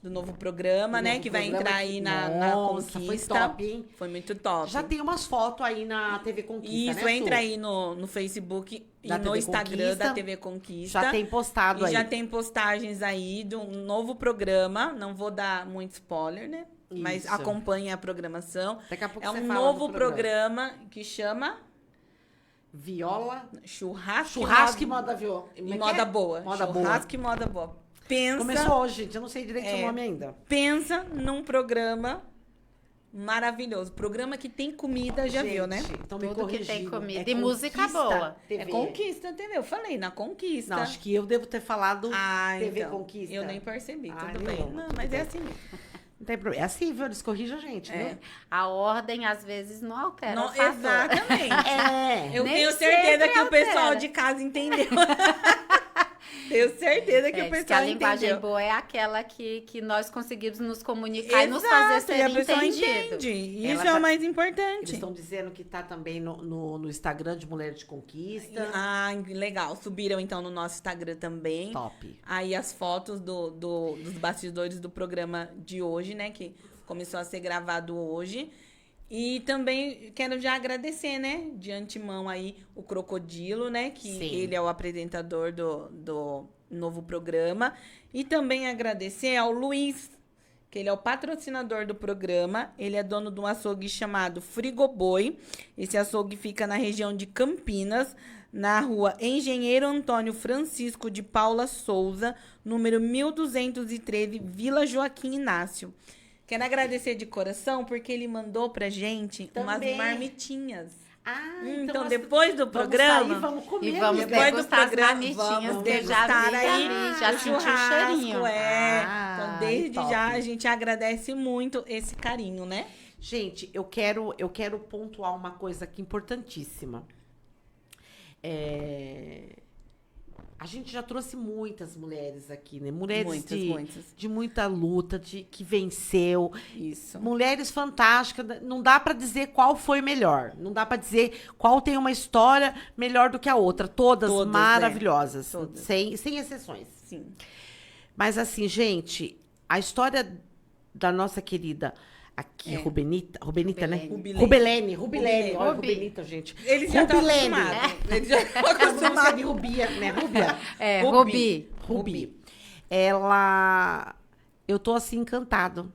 [SPEAKER 3] Do novo programa,
[SPEAKER 2] do
[SPEAKER 3] né?
[SPEAKER 2] novo
[SPEAKER 3] Que vai
[SPEAKER 2] programa
[SPEAKER 3] entrar
[SPEAKER 2] que-
[SPEAKER 3] aí na
[SPEAKER 2] Nossa,
[SPEAKER 3] Conquista.
[SPEAKER 2] foi top, hein?
[SPEAKER 3] Foi muito top.
[SPEAKER 2] Já tem umas fotos aí na TV Conquista,
[SPEAKER 3] Isso,
[SPEAKER 2] né,
[SPEAKER 3] entra
[SPEAKER 2] Su?
[SPEAKER 3] aí no Facebook e
[SPEAKER 2] Da
[SPEAKER 3] no
[SPEAKER 2] TV
[SPEAKER 3] Instagram
[SPEAKER 2] Conquista.
[SPEAKER 3] da TV Conquista.
[SPEAKER 2] Já tem postado
[SPEAKER 3] E
[SPEAKER 2] aí.
[SPEAKER 3] já tem postagens aí de um novo programa. Não vou dar muito spoiler, né? Mas
[SPEAKER 2] Isso.
[SPEAKER 3] acompanhe a programação.
[SPEAKER 2] Daqui a pouco
[SPEAKER 3] É
[SPEAKER 2] você
[SPEAKER 3] um
[SPEAKER 2] fala
[SPEAKER 3] novo
[SPEAKER 2] do
[SPEAKER 3] programa que chama
[SPEAKER 2] Viola.
[SPEAKER 3] Churrasco,
[SPEAKER 2] Churrasco e
[SPEAKER 3] Moda-
[SPEAKER 2] moda viola.
[SPEAKER 3] e Moda Boa.
[SPEAKER 2] Moda boa.
[SPEAKER 3] Churrasco e Moda Boa. Pensa,
[SPEAKER 2] Começou hoje, gente. Eu não sei direito
[SPEAKER 3] É.
[SPEAKER 2] o nome ainda.
[SPEAKER 3] pensa num programa maravilhoso. Programa que tem comida, já viu, né?
[SPEAKER 2] Então me
[SPEAKER 4] Tudo que tem
[SPEAKER 2] corrigindo.
[SPEAKER 4] comida.
[SPEAKER 2] É
[SPEAKER 4] E música
[SPEAKER 2] Conquista
[SPEAKER 4] boa.
[SPEAKER 2] TV.
[SPEAKER 3] É Conquista TV. Eu falei, na Conquista.
[SPEAKER 2] Não, acho que eu devo ter falado
[SPEAKER 3] Ah,
[SPEAKER 2] TV
[SPEAKER 3] então.
[SPEAKER 2] Conquista.
[SPEAKER 3] Eu nem percebi,
[SPEAKER 2] Ah,
[SPEAKER 3] tudo
[SPEAKER 2] nem
[SPEAKER 3] bem.
[SPEAKER 2] eu,
[SPEAKER 3] Não,
[SPEAKER 2] tudo
[SPEAKER 3] mas
[SPEAKER 2] bem.
[SPEAKER 3] é assim mesmo.
[SPEAKER 2] Não tem problema. É assim, viu? Eles corrigem a gente,
[SPEAKER 3] É.
[SPEAKER 2] viu?
[SPEAKER 4] A ordem, às vezes, não altera
[SPEAKER 3] Não,
[SPEAKER 4] o fator.
[SPEAKER 3] exatamente.
[SPEAKER 2] É.
[SPEAKER 3] Eu
[SPEAKER 4] Nem
[SPEAKER 3] tenho certeza
[SPEAKER 4] sempre
[SPEAKER 3] que o pessoal
[SPEAKER 4] altera.
[SPEAKER 3] de casa entendeu. Tenho certeza que
[SPEAKER 4] É,
[SPEAKER 3] o
[SPEAKER 4] diz que a
[SPEAKER 3] pessoal
[SPEAKER 4] linguagem
[SPEAKER 3] entendeu.
[SPEAKER 4] boa é aquela que nós conseguimos nos comunicar e nos fazer
[SPEAKER 3] Exato,
[SPEAKER 4] ser
[SPEAKER 3] e a pessoa
[SPEAKER 4] entendido.
[SPEAKER 3] entende. Isso
[SPEAKER 2] Ela
[SPEAKER 3] é
[SPEAKER 2] tá-
[SPEAKER 3] o mais
[SPEAKER 2] Eles
[SPEAKER 3] importante.
[SPEAKER 2] estão dizendo que tá também no Instagram de Mulher de Conquista.
[SPEAKER 3] Ah, legal. Subiram então no nosso Instagram também.
[SPEAKER 2] Top.
[SPEAKER 3] Aí as fotos dos bastidores do programa de hoje, né? Que começou a ser gravado hoje. E também quero já agradecer, né? De antemão aí o Crocodilo, né? Que
[SPEAKER 2] Sim.
[SPEAKER 3] ele é o apresentador do novo programa. E também agradecer ao Luiz, que ele é o patrocinador do programa. Ele é dono de um açougue chamado Frigoboi. Esse açougue fica na região de Campinas, na rua Engenheiro Antônio Francisco de Paula Souza, número 1213, Vila Joaquim Inácio. Quero agradecer de coração porque ele mandou pra gente
[SPEAKER 2] Também.
[SPEAKER 3] umas marmitinhas.
[SPEAKER 2] Então,
[SPEAKER 3] Então, depois do programa...
[SPEAKER 2] Vamos comer.
[SPEAKER 4] E vamos
[SPEAKER 3] Depois do
[SPEAKER 4] degustar as
[SPEAKER 3] programa,
[SPEAKER 4] marmitinhas,
[SPEAKER 3] vamos
[SPEAKER 4] que eu já
[SPEAKER 3] degustar
[SPEAKER 4] vi,
[SPEAKER 3] aí
[SPEAKER 4] já
[SPEAKER 3] o
[SPEAKER 4] senti o
[SPEAKER 3] churrasco,
[SPEAKER 4] cheirinho.
[SPEAKER 3] Então, desde
[SPEAKER 2] top.
[SPEAKER 3] já, a gente agradece muito esse carinho, né?
[SPEAKER 2] Gente, eu quero pontuar uma coisa aqui importantíssima. A gente já trouxe muitas mulheres aqui, né? Mulheres
[SPEAKER 3] Muitas.
[SPEAKER 2] de muita luta, que venceu.
[SPEAKER 3] Isso.
[SPEAKER 2] Mulheres fantásticas. Não dá pra dizer qual foi melhor. Não dá pra dizer qual tem uma história melhor do que a outra. Todas maravilhosas.
[SPEAKER 3] Todas.
[SPEAKER 2] Sem exceções.
[SPEAKER 3] Sim.
[SPEAKER 2] Mas assim, gente, a história da nossa querida aqui, Rubenita, né?
[SPEAKER 3] Rubilene.
[SPEAKER 2] Rubilene. Olha,
[SPEAKER 4] Rubi.
[SPEAKER 2] Rubenita, gente.
[SPEAKER 3] Eles já estão
[SPEAKER 2] Rubilene.
[SPEAKER 3] acostumados. Eles já estão
[SPEAKER 2] Você
[SPEAKER 3] acostumados.
[SPEAKER 2] de Rubia, né? Rubia.
[SPEAKER 4] Rubi.
[SPEAKER 2] Rubi. Eu tô assim encantado,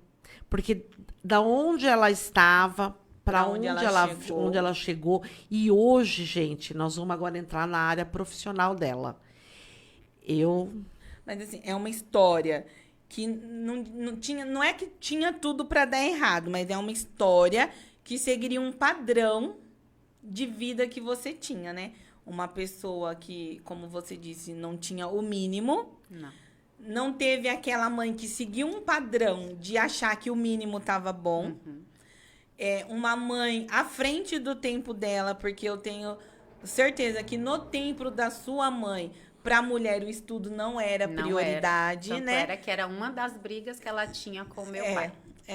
[SPEAKER 2] porque da onde ela estava para
[SPEAKER 3] Pra onde
[SPEAKER 2] onde
[SPEAKER 3] ela chegou.
[SPEAKER 2] onde ela chegou, e hoje, gente, nós vamos agora entrar na área profissional dela.
[SPEAKER 3] Mas assim, é uma história que não é que tinha tudo para dar errado, mas é uma história que seguiria um padrão de vida que você tinha, né? Uma pessoa que, como você disse, não tinha o mínimo. Não teve aquela mãe que seguiu um padrão de achar que o mínimo estava bom. Uma mãe à frente do tempo dela, porque eu tenho certeza que no tempo da sua mãe, para a mulher o estudo não era prioridade,
[SPEAKER 4] Tanto
[SPEAKER 3] né?
[SPEAKER 4] era que era uma das brigas que ela tinha com o meu pai.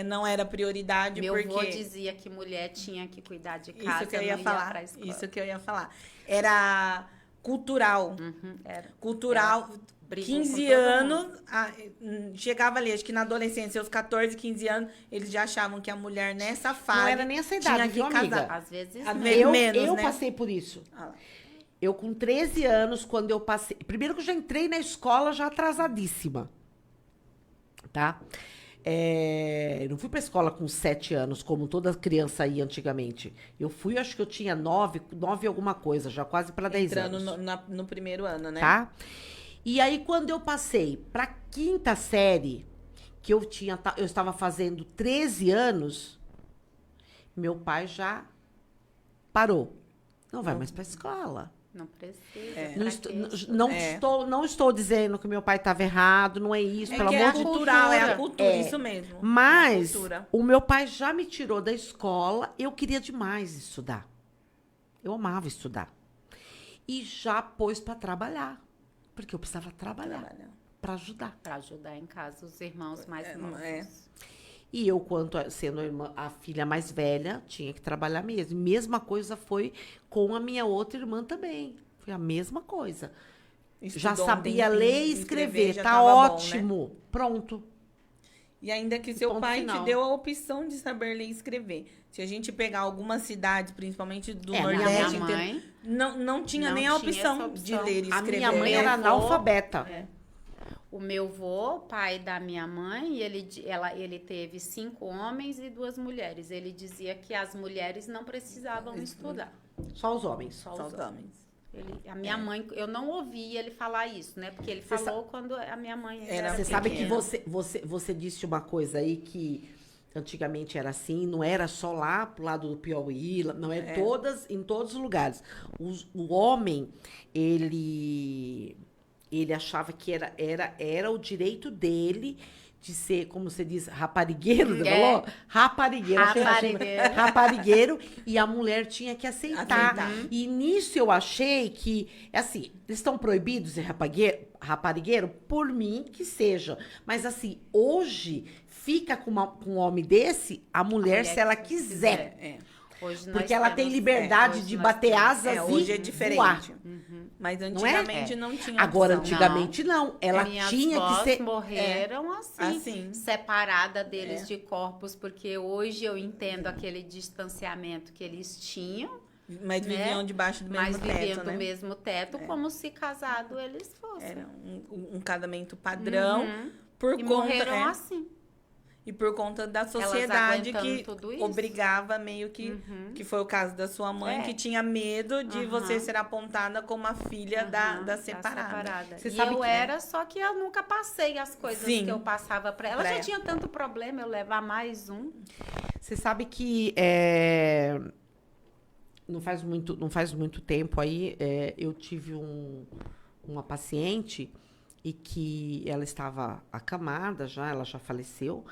[SPEAKER 3] Não era prioridade
[SPEAKER 4] Meu
[SPEAKER 3] porque
[SPEAKER 4] avô dizia que mulher tinha que cuidar de casa,
[SPEAKER 3] isso que eu
[SPEAKER 4] não
[SPEAKER 3] ia falar.
[SPEAKER 4] pra escola.
[SPEAKER 3] Isso que eu ia falar. Era cultural.
[SPEAKER 4] Era.
[SPEAKER 3] Cultural.
[SPEAKER 4] Brigou com
[SPEAKER 3] 15
[SPEAKER 4] todo
[SPEAKER 3] anos, chegava ali, acho que na adolescência, aos 14, 15 anos, eles já achavam que a mulher nessa fase
[SPEAKER 2] Não era nem essa idade,
[SPEAKER 3] tinha
[SPEAKER 2] viu,
[SPEAKER 3] que
[SPEAKER 2] amiga?
[SPEAKER 3] casar.
[SPEAKER 4] Às vezes
[SPEAKER 3] Às
[SPEAKER 4] não.
[SPEAKER 3] vezes menos,
[SPEAKER 2] Eu
[SPEAKER 3] né?
[SPEAKER 2] passei por isso.
[SPEAKER 3] Ah lá.
[SPEAKER 2] Eu, com 13 anos, quando eu passei... Primeiro que eu já entrei na escola já atrasadíssima. Tá? Eu não fui pra escola com 7 anos, como toda criança ia antigamente. Eu fui, acho que eu tinha 9 alguma coisa, já quase para 10
[SPEAKER 3] Entrando
[SPEAKER 2] anos.
[SPEAKER 3] no primeiro ano, né?
[SPEAKER 2] Tá? E aí, quando eu passei pra 5ª série, que eu estava fazendo 13 anos, meu pai já parou. Não vai mais pra escola.
[SPEAKER 4] Não precisa.
[SPEAKER 2] Não estou dizendo que meu pai estava errado, não é isso, pelo
[SPEAKER 3] que
[SPEAKER 2] amor
[SPEAKER 3] é
[SPEAKER 2] de
[SPEAKER 3] cultural, é a cultura,
[SPEAKER 2] É.
[SPEAKER 3] isso mesmo.
[SPEAKER 2] Mas
[SPEAKER 3] É a cultura.
[SPEAKER 2] o meu pai já me tirou da escola, eu queria demais estudar. Eu amava estudar. E já pôs para trabalhar, porque eu precisava trabalhar para ajudar.
[SPEAKER 4] Para ajudar em casa os irmãos mais novos.
[SPEAKER 2] E eu, sendo a filha mais velha, tinha que trabalhar mesmo. Mesma coisa foi com a minha outra irmã também. Foi a mesma coisa. Já
[SPEAKER 3] Estudou
[SPEAKER 2] sabia
[SPEAKER 3] tempinho,
[SPEAKER 2] ler e escrever.
[SPEAKER 3] já
[SPEAKER 2] Tá
[SPEAKER 3] tava bom, né?
[SPEAKER 2] ótimo. Pronto.
[SPEAKER 3] E ainda que seu
[SPEAKER 2] Ponto
[SPEAKER 3] pai
[SPEAKER 2] final.
[SPEAKER 3] te deu a opção de saber ler e escrever. Se a gente pegar algumas cidades, principalmente do
[SPEAKER 2] minha
[SPEAKER 3] Nordeste,
[SPEAKER 4] mãe
[SPEAKER 3] inteiro, não tinha
[SPEAKER 4] não
[SPEAKER 3] nem a
[SPEAKER 4] tinha
[SPEAKER 3] opção,
[SPEAKER 4] essa opção.
[SPEAKER 3] de ler e
[SPEAKER 2] A
[SPEAKER 3] escrever.
[SPEAKER 2] minha mãe
[SPEAKER 4] Meu
[SPEAKER 2] era
[SPEAKER 4] avô-
[SPEAKER 2] analfabeta.
[SPEAKER 4] O meu avô, pai da minha mãe, ele teve 5 homens e 2 mulheres. Ele dizia que as mulheres não precisavam estudar.
[SPEAKER 2] Só os homens.
[SPEAKER 4] Só
[SPEAKER 3] Só
[SPEAKER 4] os
[SPEAKER 3] os
[SPEAKER 4] homens.
[SPEAKER 3] homens.
[SPEAKER 4] A minha mãe, eu não ouvi ele falar isso, né? Porque ele falou quando a minha mãe era
[SPEAKER 2] Você sabe que
[SPEAKER 4] pequena.
[SPEAKER 2] você disse uma coisa aí que antigamente era assim, não era só lá pro lado do Piauí, não é em todos os lugares. O homem, ele achava que era o direito dele de ser, como você diz, raparigueiro, você falou? Raparigueiro.
[SPEAKER 4] Raparigueiro.
[SPEAKER 2] Raparigueiro, e a mulher tinha que aceitar.
[SPEAKER 3] Aceitar.
[SPEAKER 2] E nisso eu achei que, assim, eles estão proibidos de ser raparigueiro? Por mim, que seja. Mas, assim, hoje, fica com um homem desse, a mulher, se ela quiser.
[SPEAKER 4] Hoje nós
[SPEAKER 2] Porque ela tem
[SPEAKER 4] temos-
[SPEAKER 2] liberdade
[SPEAKER 4] hoje
[SPEAKER 2] de
[SPEAKER 4] nós
[SPEAKER 2] bater
[SPEAKER 4] temos-
[SPEAKER 2] asas
[SPEAKER 3] hoje
[SPEAKER 2] e
[SPEAKER 3] é diferente.
[SPEAKER 2] voar.
[SPEAKER 3] Mas
[SPEAKER 2] Não é?
[SPEAKER 3] antigamente não tinha
[SPEAKER 2] Agora,
[SPEAKER 3] opção.
[SPEAKER 2] antigamente, não. Ela
[SPEAKER 4] Minhas
[SPEAKER 2] tinha que
[SPEAKER 4] avós
[SPEAKER 2] ser...
[SPEAKER 4] morreram assim,
[SPEAKER 3] assim.
[SPEAKER 4] separada deles de corpos, porque hoje eu entendo aquele distanciamento que eles tinham,
[SPEAKER 3] Mas
[SPEAKER 4] né?
[SPEAKER 3] viviam debaixo do mesmo
[SPEAKER 4] mas viviam
[SPEAKER 3] teto,
[SPEAKER 4] do
[SPEAKER 3] né?
[SPEAKER 4] mesmo teto, como se casado eles fossem.
[SPEAKER 3] Era um casamento padrão.
[SPEAKER 4] Uhum.
[SPEAKER 3] Por
[SPEAKER 4] E
[SPEAKER 3] conta,
[SPEAKER 4] morreram assim.
[SPEAKER 3] E por conta da sociedade
[SPEAKER 4] aguentando
[SPEAKER 3] que
[SPEAKER 4] tudo isso.
[SPEAKER 3] obrigava meio que... Que foi o caso da sua mãe, que tinha medo de você ser apontada como a filha da separada.
[SPEAKER 2] Você
[SPEAKER 4] E
[SPEAKER 2] sabe
[SPEAKER 4] eu
[SPEAKER 2] que-
[SPEAKER 4] era, só que eu nunca passei as coisas
[SPEAKER 3] Sim.
[SPEAKER 4] que eu passava pra ela.
[SPEAKER 3] Pra
[SPEAKER 4] Já
[SPEAKER 3] ela.
[SPEAKER 4] tinha tanto problema eu levar mais um.
[SPEAKER 2] Você sabe que não faz muito tempo aí, eu tive uma paciente e que ela estava acamada já, ela já faleceu.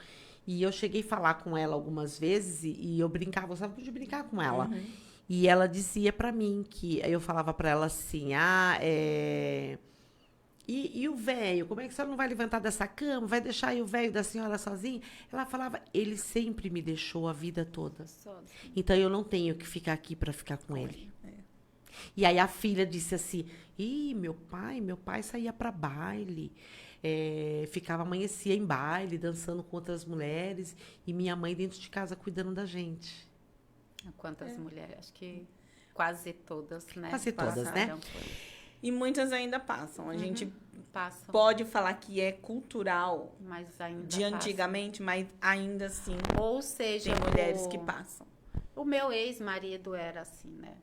[SPEAKER 2] E eu cheguei a falar com ela algumas vezes e eu brincava, gostava muito de brincar com ela. E ela dizia pra mim que, aí eu falava pra ela assim, e o velho, como é que a senhora não vai levantar dessa cama? Vai deixar aí o velho da senhora sozinho? Ela falava, ele sempre me deixou a vida toda. Então eu não tenho que ficar aqui para ficar com ele. E aí a filha disse assim, meu pai saía para baile, amanhecia em baile, dançando com outras mulheres, e minha mãe dentro de casa cuidando da gente.
[SPEAKER 4] Quantas mulheres? Acho que quase todas, né?
[SPEAKER 2] Quase todas, né?
[SPEAKER 4] Passaram por isso.
[SPEAKER 3] E muitas ainda passam. A gente
[SPEAKER 4] Passam,
[SPEAKER 3] pode falar que é cultural
[SPEAKER 4] mas ainda
[SPEAKER 3] de antigamente, mas ainda assim
[SPEAKER 4] passam. Ou seja,
[SPEAKER 3] tem mulheres que passam.
[SPEAKER 4] O meu ex-marido era assim, né?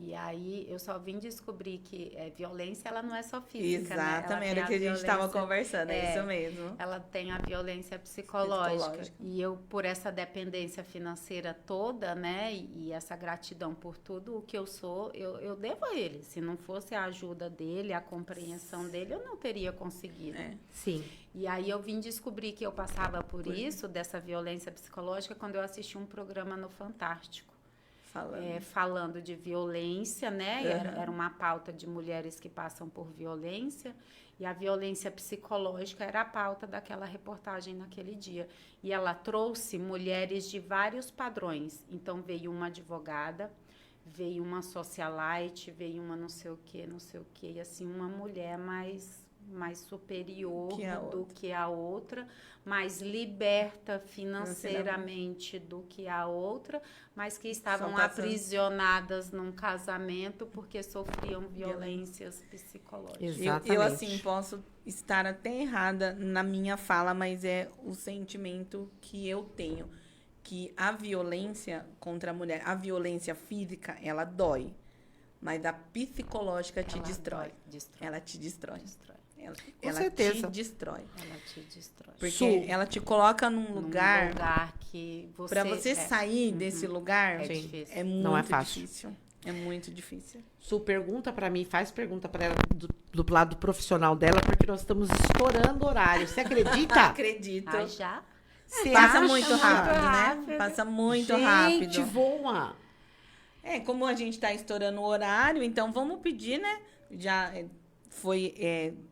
[SPEAKER 4] E aí eu só vim descobrir que violência, ela não é só física,
[SPEAKER 3] Exatamente,
[SPEAKER 4] né?
[SPEAKER 3] era o que a gente estava conversando, é isso
[SPEAKER 4] é,
[SPEAKER 3] mesmo.
[SPEAKER 4] Ela tem a violência psicológica.
[SPEAKER 3] Psicológica.
[SPEAKER 4] E eu, por essa dependência financeira toda, né? E essa gratidão por tudo o que eu sou, eu devo a ele. Se não fosse a ajuda dele, a compreensão dele, eu não teria conseguido.
[SPEAKER 2] Sim.
[SPEAKER 4] E aí eu vim descobrir que eu passava por isso, dessa violência psicológica, quando eu assisti um programa no Fantástico. Falando de violência, né? Era uma pauta de mulheres que passam por violência, e a violência psicológica era a pauta daquela reportagem naquele dia. E ela trouxe mulheres de vários padrões. Então veio uma advogada, veio uma socialite, veio uma não sei o quê, e assim, uma mulher mais superior do que a outra, mais liberta financeiramente do que a outra, mas que estavam aprisionadas num casamento porque sofriam violências psicológicas.
[SPEAKER 2] Exatamente.
[SPEAKER 3] Eu, assim, posso estar até errada na minha fala, mas é o sentimento que eu tenho, que a violência contra a mulher, a violência física, ela dói, mas a psicológica te destrói. Ela te destrói. Ela
[SPEAKER 2] certeza.
[SPEAKER 3] te destrói.
[SPEAKER 4] Ela te destrói.
[SPEAKER 3] Porque ela te coloca num lugar
[SPEAKER 4] que você...
[SPEAKER 3] Para você sair desse lugar,
[SPEAKER 4] difícil.
[SPEAKER 3] é muito
[SPEAKER 2] Não é fácil.
[SPEAKER 3] difícil. É muito difícil.
[SPEAKER 2] Su, pergunta pra mim, faz pergunta pra ela do lado profissional dela, porque nós estamos estourando horário. Você acredita?
[SPEAKER 3] Acredito.
[SPEAKER 4] Ah, já?
[SPEAKER 2] Você
[SPEAKER 3] Passa
[SPEAKER 2] acha?
[SPEAKER 3] muito rápido, né? Passa muito rápido.
[SPEAKER 2] Gente, voa.
[SPEAKER 3] Como a gente tá estourando o horário, então vamos pedir, né? Já foi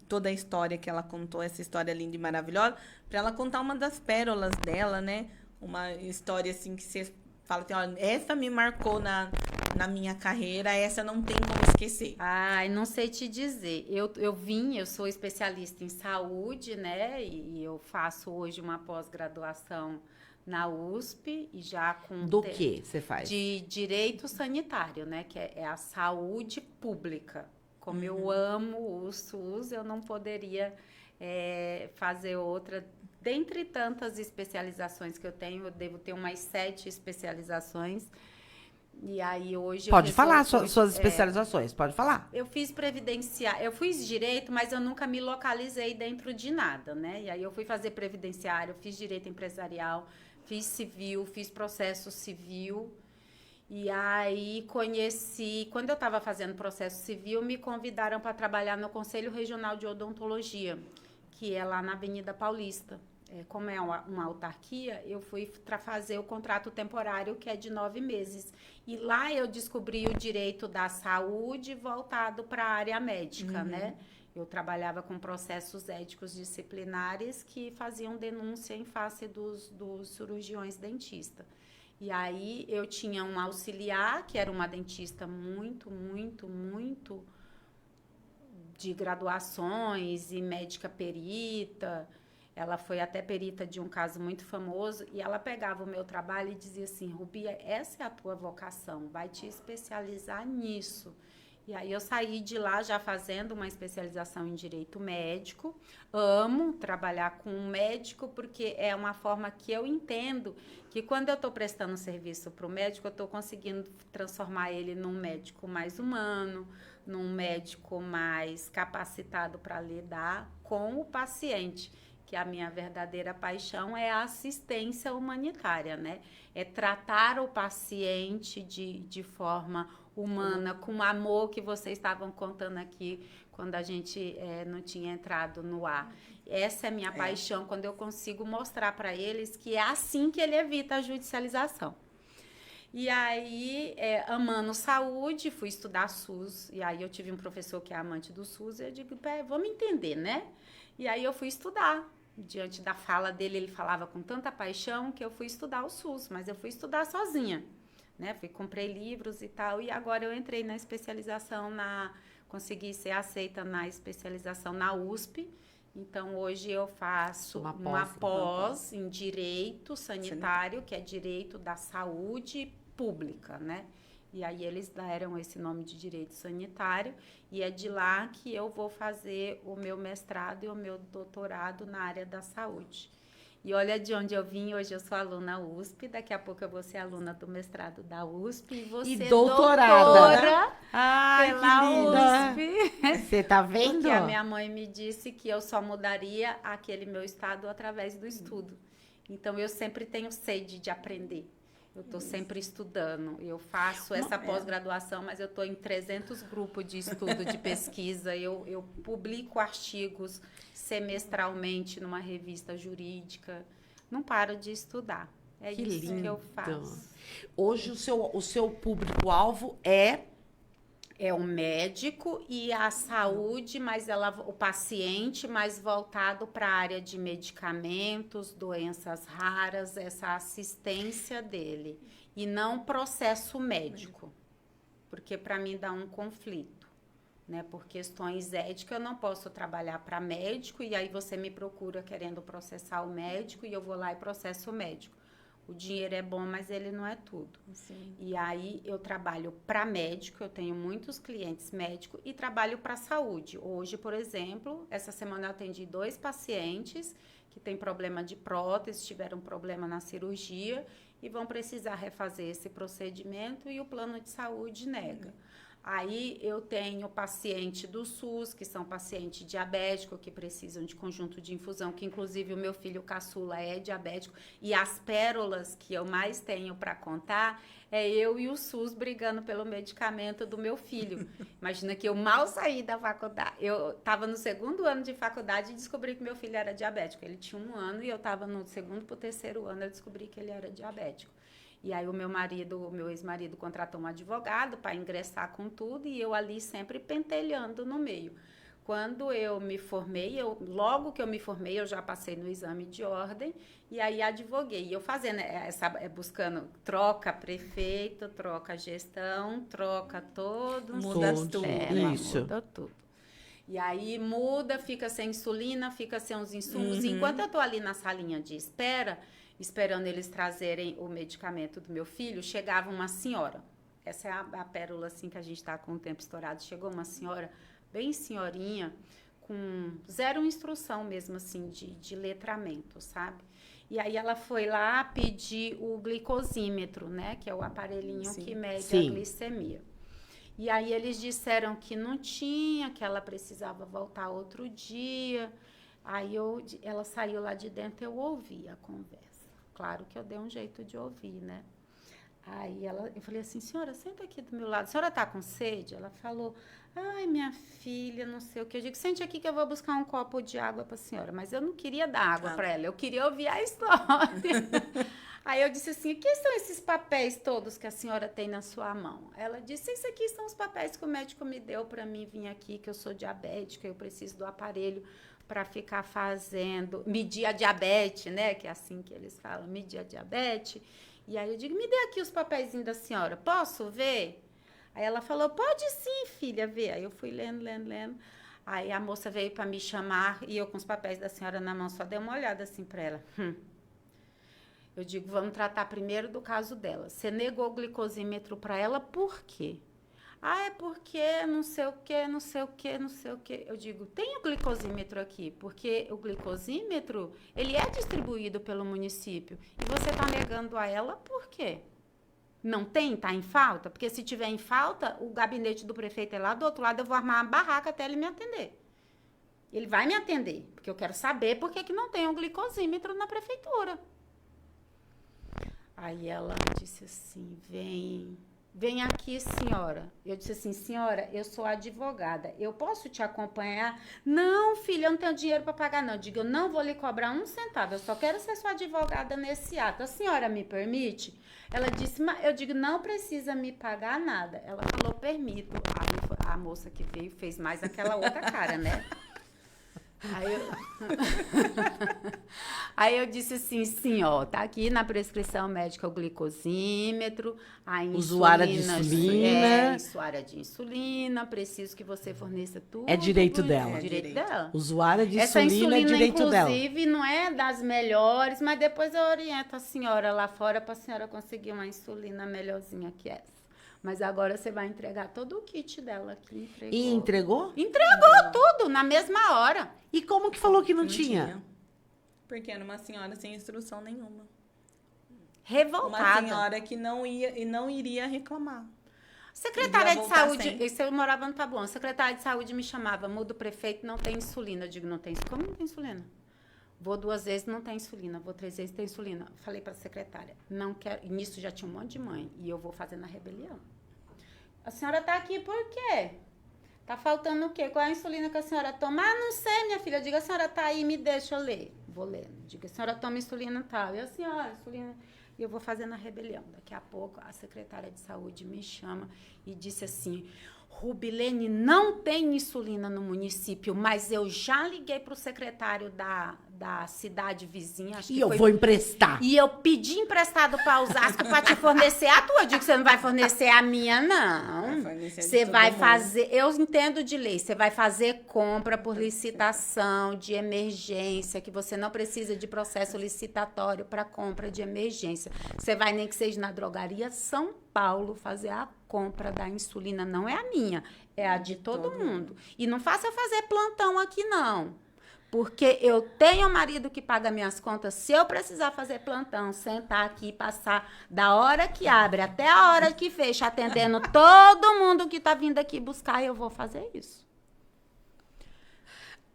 [SPEAKER 3] toda a história que ela contou, essa história linda e maravilhosa, para ela contar uma das pérolas dela, né? Uma história assim que você fala assim, olha, essa me marcou na minha carreira, essa não tem como esquecer.
[SPEAKER 4] Ai, não sei te dizer. Eu sou especialista em saúde, né? E eu faço hoje uma pós-graduação na USP e já com...
[SPEAKER 2] Do que você faz?
[SPEAKER 4] De direito sanitário, né? Que é a saúde pública. Como eu amo o SUS, eu não poderia fazer outra. Dentre tantas especializações que eu tenho, eu devo ter umas 7 especializações. E aí hoje...
[SPEAKER 2] Pode falar suas especializações, pode falar.
[SPEAKER 4] Eu fiz previdenciário, eu fiz direito, mas eu nunca me localizei dentro de nada, né? E aí eu fui fazer previdenciário, fiz direito empresarial, fiz civil, fiz processo civil. E aí quando eu estava fazendo processo civil, me convidaram para trabalhar no Conselho Regional de Odontologia, que é lá na Avenida Paulista. Como é uma autarquia, eu fui fazer o contrato temporário, que é de 9 meses. E lá eu descobri o direito da saúde voltado para a área médica, né? Eu trabalhava com processos éticos disciplinares que faziam denúncia em face dos cirurgiões dentistas. E aí eu tinha um auxiliar, que era uma dentista muito de graduações e médica perita. Ela foi até perita de um caso muito famoso e ela pegava o meu trabalho e dizia assim, Rubi, essa é a tua vocação, vai te especializar nisso. E aí eu saí de lá já fazendo uma especialização em direito médico. Amo trabalhar com um médico porque é uma forma que eu entendo que quando eu estou prestando serviço para o médico, eu estou conseguindo transformar ele num médico mais humano, num médico mais capacitado para lidar com o paciente, que a minha verdadeira paixão é a assistência humanitária, né? É tratar o paciente de forma humana, com o amor que vocês estavam contando aqui quando a gente não tinha entrado no ar. Essa é a minha paixão, quando eu consigo mostrar para eles que é assim que ele evita a judicialização. E aí, amando saúde, fui estudar SUS, e aí eu tive um professor que é amante do SUS, e eu digo, vamos entender, né? E aí eu fui estudar. Diante da fala dele, ele falava com tanta paixão que eu fui estudar o SUS, mas eu fui estudar sozinha, né? Comprei livros e tal, e agora eu entrei na especialização, consegui ser aceita na especialização na USP. Então, hoje eu faço uma pós em Direito Sanitário, que é Direito da Saúde Pública, né? E aí eles deram esse nome de Direito Sanitário, e é de lá que eu vou fazer o meu mestrado e o meu doutorado na área da saúde. E olha de onde eu vim, hoje eu sou aluna USP, daqui a pouco eu vou ser aluna do mestrado da USP e você doutora
[SPEAKER 2] Ai,
[SPEAKER 4] pela
[SPEAKER 2] que linda.
[SPEAKER 4] USP.
[SPEAKER 2] Você tá vendo?
[SPEAKER 4] Porque a minha mãe me disse que eu só mudaria aquele meu estado através do estudo. Então, eu sempre tenho sede de aprender. Eu estou sempre estudando. Eu faço essa pós-graduação, mas eu estou em 300 grupos de estudo, de pesquisa. Eu publico artigos semestralmente numa revista jurídica. Não paro de estudar. É
[SPEAKER 2] Que
[SPEAKER 4] isso
[SPEAKER 2] lindo.
[SPEAKER 4] que eu faço.
[SPEAKER 2] Hoje, o seu público-alvo é
[SPEAKER 4] o médico e a saúde, mas o paciente mais voltado para a área de medicamentos, doenças raras, essa assistência dele. E não processo médico, porque para mim dá um conflito, né? Por questões éticas, eu não posso trabalhar para médico e aí você me procura querendo processar o médico e eu vou lá e processo o médico. O dinheiro é bom, mas ele não é tudo.
[SPEAKER 3] Sim.
[SPEAKER 4] E aí eu trabalho para médico, eu tenho muitos clientes médicos e trabalho para saúde. Hoje, por exemplo, essa semana eu atendi 2 pacientes que têm problema de prótese, tiveram problema na cirurgia e vão precisar refazer esse procedimento e o plano de saúde nega. Aí eu tenho paciente do SUS, que são pacientes diabéticos, que precisam de conjunto de infusão, que inclusive o meu filho caçula é diabético. E as pérolas que eu mais tenho para contar é eu e o SUS brigando pelo medicamento do meu filho. Imagina que eu mal saí da faculdade. Eu estava no 2º ano de faculdade e descobri que meu filho era diabético. Ele tinha 1 ano e eu estava no 2º para o 3º ano, eu descobri que ele era diabético. E aí o meu ex-marido contratou um advogado para ingressar com tudo e eu ali sempre pentelhando no meio. Quando eu me formei, logo que eu me formei, eu já passei no exame de ordem e aí advoguei. E eu fazendo buscando troca prefeito, troca gestão, troca todos.
[SPEAKER 3] Muda tudo.
[SPEAKER 2] Isso.
[SPEAKER 4] Muda tudo. E aí muda, fica sem insulina, fica sem os insumos. E enquanto eu tô ali na salinha de espera, esperando eles trazerem o medicamento do meu filho, chegava uma senhora. Essa é a pérola, assim, que a gente está com o tempo estourado. Chegou uma senhora, bem senhorinha, com 0 instrução mesmo, assim, de letramento, sabe? E aí ela foi lá pedir o glicosímetro, né? Que é o aparelhinho que mede a glicemia. E aí eles disseram que não tinha, que ela precisava voltar outro dia. Aí ela saiu lá de dentro, eu ouvi a conversa. Claro que eu dei um jeito de ouvir, né? Aí eu falei assim, senhora, senta aqui do meu lado. A senhora tá com sede? Ela falou, ai, minha filha, não sei o que. Eu digo, sente aqui que eu vou buscar um copo de água para a senhora. Mas eu não queria dar água para ela, eu queria ouvir a história. Aí eu disse assim, o que são esses papéis todos que a senhora tem na sua mão? Ela disse, isso aqui são os papéis que o médico me deu para mim vir aqui, que eu sou diabética, eu preciso do aparelho para ficar medir a diabetes, né? Que é assim que eles falam, medir a diabetes. E aí eu digo, me dê aqui os papeizinhos da senhora, posso ver? Aí ela falou, pode sim, filha, ver. Aí eu fui lendo. Aí a moça veio para me chamar e eu com os papéis da senhora na mão, só dei uma olhada assim para ela. Eu digo, vamos tratar primeiro do caso dela. Você negou o glicosímetro para ela, por quê? Ah, é porque não sei o que, não sei o que, não sei o que. Eu digo, tem o glicosímetro aqui, porque o glicosímetro, ele é distribuído pelo município. E você está negando a ela por quê? Não tem? Está em falta? Porque se tiver em falta, o gabinete do prefeito é lá do outro lado, eu vou armar uma barraca até ele me atender. Ele vai me atender, porque eu quero saber por que não tem um glicosímetro na prefeitura. Aí ela disse assim, vem aqui, senhora. Eu disse assim, senhora, eu sou advogada, eu posso te acompanhar? Não, filha, eu não tenho dinheiro para pagar, não. Eu digo, eu não vou lhe cobrar um centavo, eu só quero ser sua advogada nesse ato. A senhora me permite? Ela disse, eu digo, não precisa me pagar nada. Ela falou, permito. Aí a moça que veio fez mais aquela outra cara, né? Aí eu disse assim, sim, ó, tá aqui na prescrição médica o glicosímetro, a insulina,
[SPEAKER 2] usuária de insulina.
[SPEAKER 4] Usuária de insulina, preciso que você forneça tudo.
[SPEAKER 2] É direito dela.
[SPEAKER 4] É direito dela.
[SPEAKER 2] Usuária de
[SPEAKER 4] Essa
[SPEAKER 2] insulina é direito dela.
[SPEAKER 4] Inclusive, não é das melhores, mas depois eu oriento a senhora lá fora para a senhora conseguir uma insulina melhorzinha que essa. Mas agora você vai entregar todo o kit dela aqui.
[SPEAKER 2] E entregou?
[SPEAKER 4] Entregou tudo, na mesma hora.
[SPEAKER 2] E como que falou que não tinha?
[SPEAKER 3] Porque era uma senhora sem instrução nenhuma.
[SPEAKER 4] Revoltada.
[SPEAKER 3] Uma senhora que não iria reclamar.
[SPEAKER 4] Secretária de saúde,
[SPEAKER 3] sem.
[SPEAKER 4] isso eu morava no Taboão, secretária de saúde me chamava, muda o prefeito, não tem insulina. Eu digo, não tem insulina? Como não tem insulina? Vou 2 vezes, não tem insulina. Vou 3 vezes, tem insulina. Falei para a secretária, não quero. E nisso já tinha um monte de mãe. E eu vou fazendo a rebelião. A senhora tá aqui por quê? Tá faltando o quê? Qual é a insulina que a senhora toma? Ah, não sei, minha filha. Eu digo, a senhora tá aí, me deixa eu ler. Vou ler. Digo, a senhora toma insulina tal. E a senhora, insulina... E eu vou fazendo a rebelião. Daqui a pouco, a secretária de saúde me chama e disse assim, Rubilene, não tem insulina no município, mas eu já liguei para o secretário da cidade vizinha. Acho que
[SPEAKER 2] eu vou emprestar.
[SPEAKER 4] E eu pedi emprestado para Osasco para te fornecer a tua. Eu digo que você não vai fornecer a minha, não. Você vai fazer... Eu entendo de lei. Você vai fazer compra por licitação de emergência, que você não precisa de processo licitatório para compra de emergência. Você vai, nem que seja na drogaria São Paulo, fazer a compra da insulina. Não é a minha, é a de todo mundo. E não faça eu fazer plantão aqui, não. Porque eu tenho um marido que paga minhas contas. Se eu precisar fazer plantão, sentar aqui, passar da hora que abre até a hora que fecha, atendendo todo mundo que tá vindo aqui buscar, eu vou fazer isso.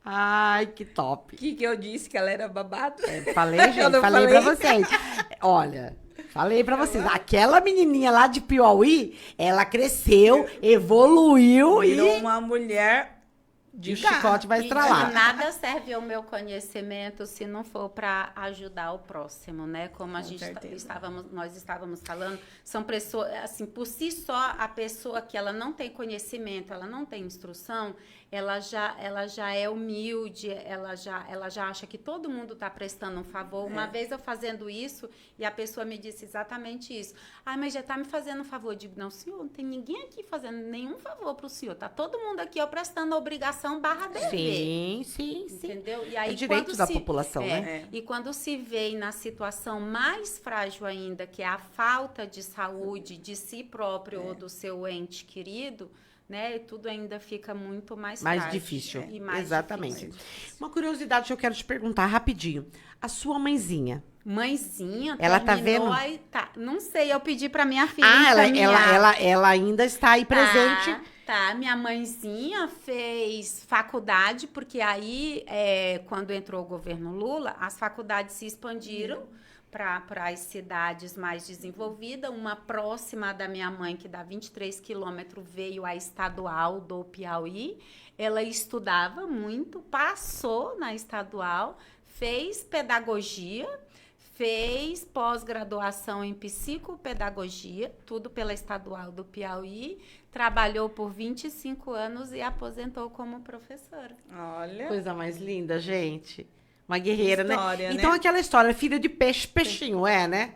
[SPEAKER 2] Ai, que top.
[SPEAKER 3] O que eu disse? Que ela era babado?
[SPEAKER 2] Falei, gente, falei pra vocês. Olha... Falei pra vocês, aquela menininha lá de Piauí, ela cresceu, evoluiu
[SPEAKER 3] Virou uma mulher de
[SPEAKER 2] o chicote vai estralar.
[SPEAKER 4] E nada serve o meu conhecimento se não for para ajudar o próximo, né? Como a gente nós estávamos falando, são pessoas, assim, por si só, a pessoa que ela não tem conhecimento, ela não tem instrução, ela já é humilde, ela já acha que todo mundo está prestando um favor. Uma vez eu fazendo isso, e a pessoa me disse exatamente isso. Ah, mas já está me fazendo um favor. Eu digo, não, senhor, não tem ninguém aqui fazendo nenhum favor para o senhor. Está todo mundo aqui, eu prestando obrigação /dever.
[SPEAKER 2] Sim.
[SPEAKER 4] Entendeu? E aí,
[SPEAKER 2] é direito da população, né?
[SPEAKER 4] E quando se vê na situação mais frágil ainda, que é a falta de saúde de si próprio ou do seu ente querido, né? Tudo ainda fica muito mais frágil.
[SPEAKER 2] Difícil.
[SPEAKER 4] E mais
[SPEAKER 2] Exatamente.
[SPEAKER 4] difícil.
[SPEAKER 2] Uma curiosidade que eu quero te perguntar rapidinho. A sua mãezinha.
[SPEAKER 4] Mãezinha,
[SPEAKER 2] ela tá vendo?
[SPEAKER 4] Aí, tá. Não sei, eu pedi para minha filha
[SPEAKER 2] ela ainda está aí presente.
[SPEAKER 4] Tá, minha mãezinha fez faculdade, porque aí, quando entrou o governo Lula, as faculdades se expandiram para as cidades mais desenvolvidas. Uma próxima da minha mãe, que dá 23 quilômetros, veio a estadual do Piauí. Ela estudava muito, passou na estadual, fez pedagogia, fez pós-graduação em psicopedagogia, tudo pela estadual do Piauí, trabalhou por 25 anos e aposentou como professora.
[SPEAKER 3] Olha.
[SPEAKER 2] Coisa mais linda, gente. Uma guerreira,
[SPEAKER 3] história,
[SPEAKER 2] né? Então, aquela história, filha de peixe, peixinho, né?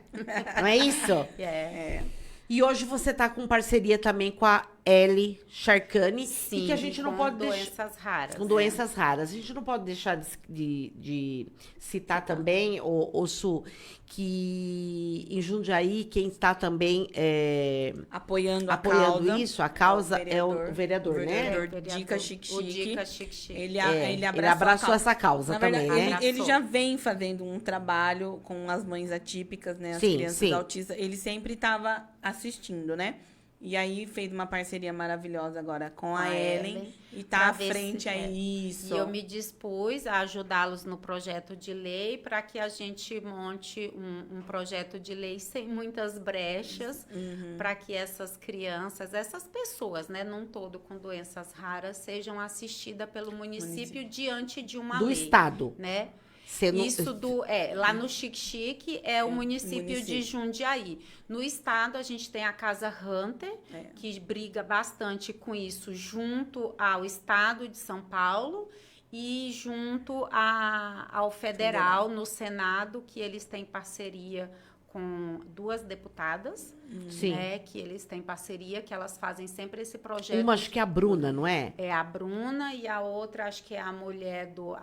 [SPEAKER 2] Não é isso?
[SPEAKER 4] É.
[SPEAKER 2] E hoje você tá com parceria também com a L. Charcani,
[SPEAKER 4] Sim,
[SPEAKER 2] e que a gente não pode deixar...
[SPEAKER 4] doenças raras.
[SPEAKER 2] Com doenças raras. A gente não pode deixar de citar também, o Su, que em Jundiaí, quem está também
[SPEAKER 3] Apoiando
[SPEAKER 2] a causa é o vereador, né?
[SPEAKER 3] vereador Dica Chique
[SPEAKER 4] O
[SPEAKER 3] Chique.
[SPEAKER 4] Dica Chique Chique.
[SPEAKER 3] Ele
[SPEAKER 2] Ele
[SPEAKER 3] abraçou,
[SPEAKER 2] abraçou
[SPEAKER 3] a causa.
[SPEAKER 2] essa causa
[SPEAKER 3] Na
[SPEAKER 2] também,
[SPEAKER 3] verdade,
[SPEAKER 2] né?
[SPEAKER 3] ele já vem fazendo um trabalho com as mães atípicas, né? As
[SPEAKER 2] Sim,
[SPEAKER 3] crianças
[SPEAKER 2] sim.
[SPEAKER 3] autistas. Ele sempre estava assistindo, né? E aí fez uma parceria maravilhosa agora com a Ellen. E tá
[SPEAKER 4] pra
[SPEAKER 3] à
[SPEAKER 4] ver
[SPEAKER 3] frente
[SPEAKER 4] se-
[SPEAKER 3] a isso.
[SPEAKER 4] E eu me dispus a ajudá-los no projeto de lei para que a gente monte um projeto de lei sem muitas brechas, para que essas crianças, essas pessoas, né, num todo com doenças raras, sejam assistidas pelo município diante de uma
[SPEAKER 2] Do
[SPEAKER 4] lei.
[SPEAKER 2] Estado.
[SPEAKER 4] Né?
[SPEAKER 2] Sendo-
[SPEAKER 4] Isso lá no Chique Chique é o município de Jundiaí. No estado, a gente tem a Casa Hunter, que briga bastante com isso, junto ao estado de São Paulo e junto ao federal, no Senado, que eles têm parceria com 2 deputadas,
[SPEAKER 2] Sim.
[SPEAKER 4] né, que eles têm parceria, que elas fazem sempre esse projeto.
[SPEAKER 2] Uma, acho que é a Bruna, não é?
[SPEAKER 4] É a Bruna e a outra, acho que é a mulher do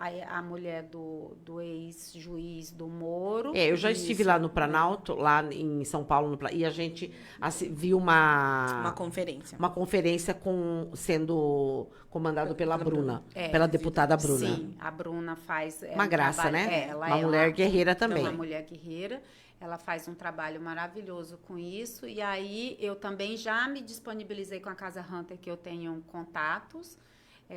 [SPEAKER 4] ex-juiz do Moro.
[SPEAKER 2] Eu já estive lá no Planalto, lá em São Paulo, e a gente viu
[SPEAKER 3] Uma conferência.
[SPEAKER 2] uma conferência sendo comandado pela Bruna, pela deputada Bruna.
[SPEAKER 4] Sim, a Bruna faz...
[SPEAKER 2] Uma graça,
[SPEAKER 4] trabalho,
[SPEAKER 2] né?
[SPEAKER 4] Ela
[SPEAKER 2] Uma mulher guerreira também.
[SPEAKER 4] Uma mulher guerreira. Ela faz um trabalho maravilhoso com isso. E aí, eu também já me disponibilizei com a Casa Hunter, que eu tenho contatos.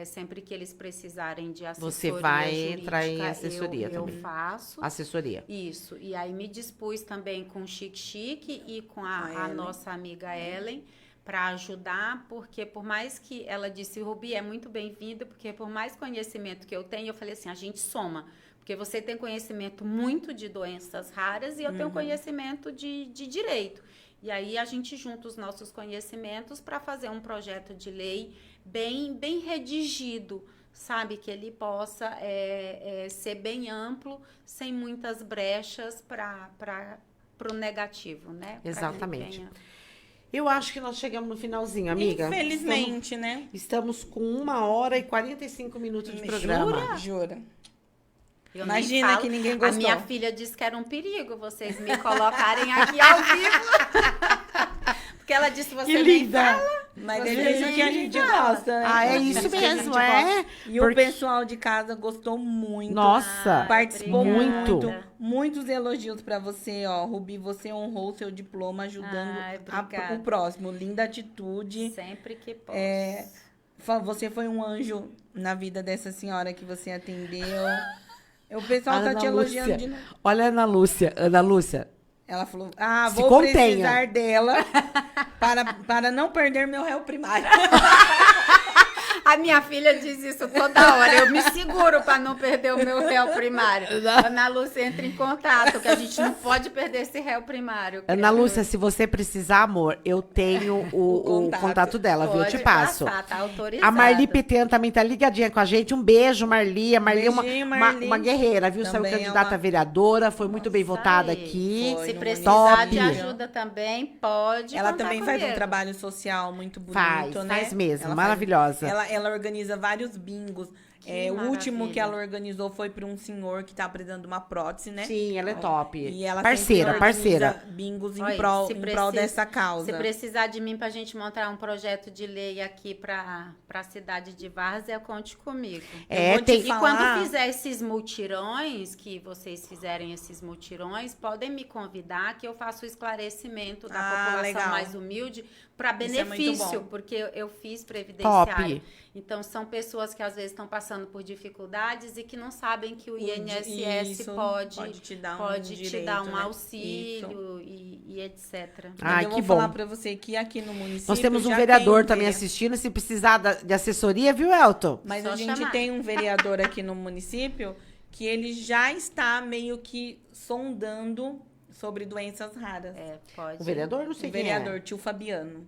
[SPEAKER 4] Sempre que eles precisarem de assessoria
[SPEAKER 2] Você vai
[SPEAKER 4] jurídica,
[SPEAKER 2] entrar em assessoria
[SPEAKER 4] eu
[SPEAKER 2] também.
[SPEAKER 4] faço.
[SPEAKER 2] Assessoria.
[SPEAKER 4] Isso. E aí me dispus também com o Chique Chique e com a
[SPEAKER 3] Ellen.
[SPEAKER 4] nossa amiga Ellen para ajudar, porque por mais que ela disse, Rubi, é muito bem-vinda, porque por mais conhecimento que eu tenho, eu falei assim, a gente soma. Porque você tem conhecimento muito de doenças raras e eu tenho conhecimento de direito. E aí a gente junta os nossos conhecimentos para fazer um projeto de lei bem redigido, sabe? Que ele possa ser bem amplo, sem muitas brechas para o negativo, né? Pra que
[SPEAKER 2] Exatamente.
[SPEAKER 4] tenha-
[SPEAKER 2] Eu acho que nós chegamos no finalzinho, amiga.
[SPEAKER 3] Infelizmente, né?
[SPEAKER 2] Estamos com 1h45 de programa.
[SPEAKER 3] Jura?
[SPEAKER 4] Eu nem
[SPEAKER 3] Imagina
[SPEAKER 4] falo.
[SPEAKER 3] que ninguém
[SPEAKER 4] A
[SPEAKER 3] gostou.
[SPEAKER 4] minha filha disse que era um perigo vocês me colocarem aqui ao vivo. Porque ela disse, você
[SPEAKER 2] Que
[SPEAKER 4] nem
[SPEAKER 2] linda!
[SPEAKER 4] fala.
[SPEAKER 3] Mas
[SPEAKER 4] Você
[SPEAKER 3] é isso que a
[SPEAKER 4] nem
[SPEAKER 3] gente
[SPEAKER 4] fala.
[SPEAKER 3] gosta, né?
[SPEAKER 2] Ah, é
[SPEAKER 3] É
[SPEAKER 2] isso
[SPEAKER 3] que a gente
[SPEAKER 2] mesmo,
[SPEAKER 3] gosta. E
[SPEAKER 2] Porque-
[SPEAKER 3] o pessoal de casa gostou muito.
[SPEAKER 2] Nossa,
[SPEAKER 3] Participou
[SPEAKER 2] muito.
[SPEAKER 3] muito. Muitos elogios pra você, ó. Rubi, você honrou o seu diploma ajudando
[SPEAKER 4] Ai, obrigada.
[SPEAKER 3] o próximo. Linda atitude.
[SPEAKER 4] Sempre que posso.
[SPEAKER 3] Você foi um anjo na vida dessa senhora que você atendeu. O pessoal tá
[SPEAKER 2] Ana
[SPEAKER 3] te elogiando
[SPEAKER 2] Lúcia.
[SPEAKER 3] de novo.
[SPEAKER 2] Olha a Ana Lúcia. Ana Lúcia,
[SPEAKER 3] Ela falou,
[SPEAKER 2] Se
[SPEAKER 3] vou
[SPEAKER 2] contenha.
[SPEAKER 3] precisar dela para não perder meu réu primário.
[SPEAKER 4] A minha filha diz isso toda hora. Eu me seguro para não perder o meu réu primário. Ana Lúcia entra em contato, que a gente não pode perder esse réu primário.
[SPEAKER 2] Ana Lúcia, se você precisar, amor, eu tenho o contato dela, viu? Eu te
[SPEAKER 4] Pode
[SPEAKER 2] passo.
[SPEAKER 4] passar, tá autorizado.
[SPEAKER 2] A Marli Petean também tá ligadinha com a gente. Um beijo, Marli. A Marli é
[SPEAKER 3] Beijinho, Marli.
[SPEAKER 2] uma guerreira, viu? Saiu
[SPEAKER 3] Também é
[SPEAKER 2] candidata
[SPEAKER 3] uma-
[SPEAKER 2] a vereadora, foi muito bem
[SPEAKER 4] Isso
[SPEAKER 2] votada
[SPEAKER 4] aí.
[SPEAKER 2] aqui.
[SPEAKER 3] Foi.
[SPEAKER 4] Se
[SPEAKER 3] no
[SPEAKER 4] precisar
[SPEAKER 2] Top.
[SPEAKER 4] de ajuda também, pode
[SPEAKER 3] Ela
[SPEAKER 4] contar
[SPEAKER 3] também faz um
[SPEAKER 4] comigo.
[SPEAKER 3] trabalho social muito bonito,
[SPEAKER 2] Faz,
[SPEAKER 3] né?
[SPEAKER 2] faz mesmo,
[SPEAKER 3] Ela
[SPEAKER 2] maravilhosa.
[SPEAKER 3] Ela organiza vários bingos.
[SPEAKER 4] Que
[SPEAKER 3] O último
[SPEAKER 4] maravilha.
[SPEAKER 3] que ela organizou foi para um senhor que tá precisando de uma prótese, né?
[SPEAKER 2] Sim, ela é top.
[SPEAKER 3] E ela
[SPEAKER 2] Parceira,
[SPEAKER 3] sempre organiza
[SPEAKER 2] parceira.
[SPEAKER 3] bingos em
[SPEAKER 4] Olha,
[SPEAKER 3] prol,
[SPEAKER 4] se
[SPEAKER 3] em
[SPEAKER 4] precisa-
[SPEAKER 3] prol dessa causa.
[SPEAKER 4] Se precisar de mim para a gente montar um projeto de lei aqui para a cidade de Várzea, conte comigo.
[SPEAKER 2] É,
[SPEAKER 3] vou te
[SPEAKER 2] tem-
[SPEAKER 4] E
[SPEAKER 3] falar-
[SPEAKER 4] quando fizer esses multirões, que vocês fizerem esses multirões, podem me convidar que eu faço o esclarecimento da população
[SPEAKER 3] legal.
[SPEAKER 4] mais humilde para
[SPEAKER 3] Isso é muito
[SPEAKER 4] benefício,
[SPEAKER 3] bom.
[SPEAKER 4] porque eu fiz previdenciário.
[SPEAKER 2] Top.
[SPEAKER 4] Então, são pessoas que às vezes estão passando por dificuldades e que não sabem que o INSS
[SPEAKER 3] Isso,
[SPEAKER 4] pode
[SPEAKER 3] te dar
[SPEAKER 4] pode
[SPEAKER 3] um
[SPEAKER 4] te
[SPEAKER 3] direito,
[SPEAKER 4] dar um
[SPEAKER 3] né?
[SPEAKER 4] auxílio e etc.
[SPEAKER 3] Mas
[SPEAKER 2] Ai,
[SPEAKER 3] eu
[SPEAKER 2] que
[SPEAKER 3] vou falar
[SPEAKER 2] bom.
[SPEAKER 3] pra você que aqui no município
[SPEAKER 2] Nós temos um
[SPEAKER 3] já
[SPEAKER 2] vereador
[SPEAKER 3] tem
[SPEAKER 2] também assistindo. Se precisar de assessoria, viu, Elton?
[SPEAKER 3] Mas
[SPEAKER 4] Só
[SPEAKER 3] a gente
[SPEAKER 4] chamar.
[SPEAKER 3] tem um vereador aqui no município que ele já está meio que sondando sobre doenças raras.
[SPEAKER 4] Pode.
[SPEAKER 2] O vereador, não sei
[SPEAKER 3] O
[SPEAKER 2] quem
[SPEAKER 3] vereador, tio Fabiano.